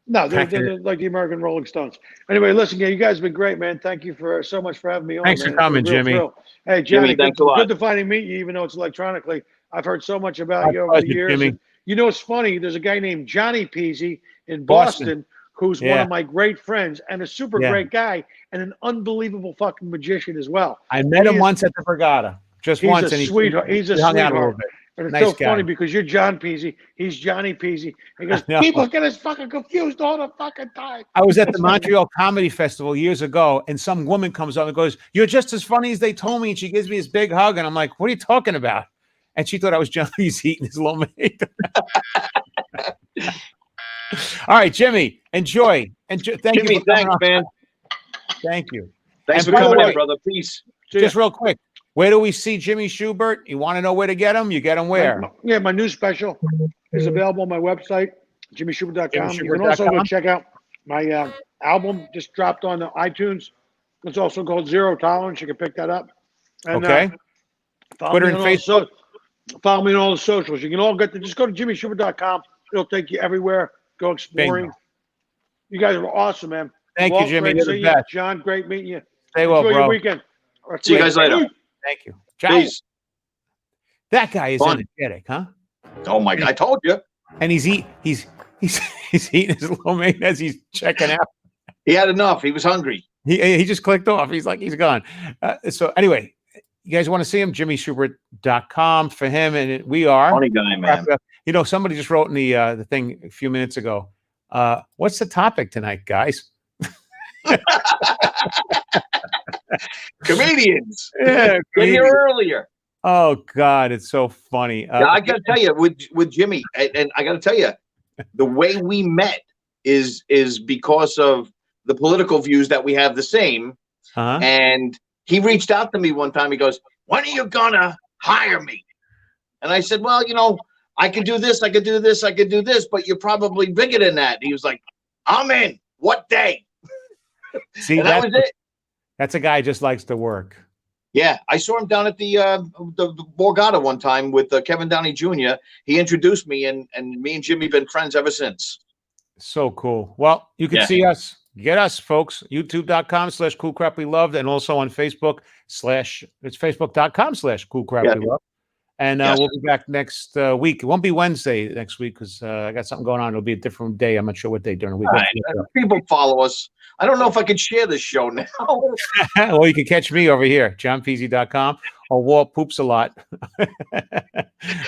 No, they're Packing like the American Rolling Stones. Anyway, listen, you guys have been great, man. Thank you for so much for having me on. Thanks man. for coming, It's been a real Jimmy. thrill. Hey, Jimmy, Johnny, thanks a lot. good to finally meet you, even though it's electronically. I've heard so much about My you over pleasure, the years. Jimmy. And you know, it's funny. There's a guy named Johnny Peasy in Boston. Boston who's one Yeah. of my great friends and a super Yeah. great guy and an unbelievable fucking magician as well. I met him He is- once at the Regatta, just He's once, a and sweetheart. He's a we hung out a little sweetheart. bit. And it's Nice so guy. funny because you're John Peasy, he's Johnny Peasy. He goes, know. people get us fucking confused all the fucking time. I was at the Montreal Comedy Festival years ago, and some woman comes up and goes, "You're just as funny as they told me." And she gives me this big hug, and I'm like, "What are you talking about?" And she thought I was Johnny's eating his little mate. All right, Jimmy, enjoy. Thank Jimmy, you for coming thanks, on. man. Thank you. Thanks And for by the coming way- in, brother. Peace. Just real quick, where do we see Jimmy Shubert? You want to know where to get him? You get him where? My new special is available on my website, jimmyshubert.com. You can also go jimmyshubert.com. check out my album just dropped on the iTunes. It's also called Zero Tolerance. You can pick that up. And, Okay. Twitter and Facebook. Follow me on all the socials. You can all just go to jimmyshubert.com. It'll take you everywhere. Go exploring. Bingo. You guys are awesome, man. Thank Walt, you, Jimmy. great You're the seeing you. best. John, great meeting you. Stay well, Enjoy your bro. weekend. See you guys later. Thank you. Ciao. Peace. That guy is Fun. energetic, huh? Oh my God, I told you. And he's eating his little mate as he's checking out. He had enough. He was hungry. He just clicked off. He's like, he's gone. So anyway, you guys want to see him? JimmyShubert.com for him. And we are. Funny guy, man. You know, somebody just wrote in the thing a few minutes ago. What's the topic tonight, guys? Comedians. Yeah, Get here earlier. Oh God, it's so funny. Yeah, I got to tell you, with Jimmy, and I got to tell you, the way we met is because of the political views that we have the same. Uh-huh. And he reached out to me one time. He goes, "When are you gonna hire me?" And I said, "Well, you know, I could do this, I could do this, I could do this, but you're probably bigger than that." And he was like, "I'm in. What day?" See, And that was it. That's a guy who just likes to work. Yeah, I saw him down at the Borgata one time with Kevin Downey Jr. He introduced me, and me and Jimmy been friends ever since. So cool. Well, you can Yeah. see us. Get us, folks. YouTube.com/coolcrapweloved, and also on Facebook it's Facebook.com/coolcrapweloved. And Yes. we'll be back next week. It won't be Wednesday next week because I got something going on. It'll be a different day. I'm not sure what day during the week. All right. People follow us. I don't know if I could share this show now. Or you can catch me over here, johnpeasy.com, or Walt Poops a Lot.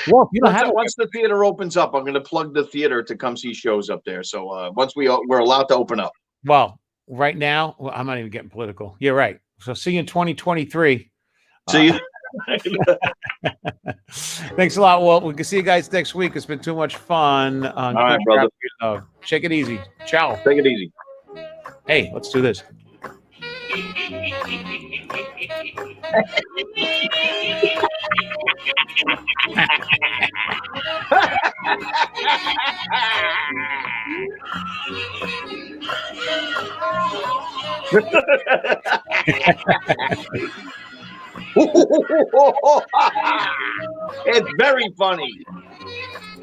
Walt, you don't have Once the theater opens up, I'm going to plug the theater to come see shows up there. So once we're allowed to open up. Well, right now, I'm not even getting political. You're right. So see you in 2023. See you. Thanks a lot, Walt. We can see you guys next week. It's been too much fun. All right, brother. Take it easy. Ciao. Take it easy. Hey, let's do this. It's very funny.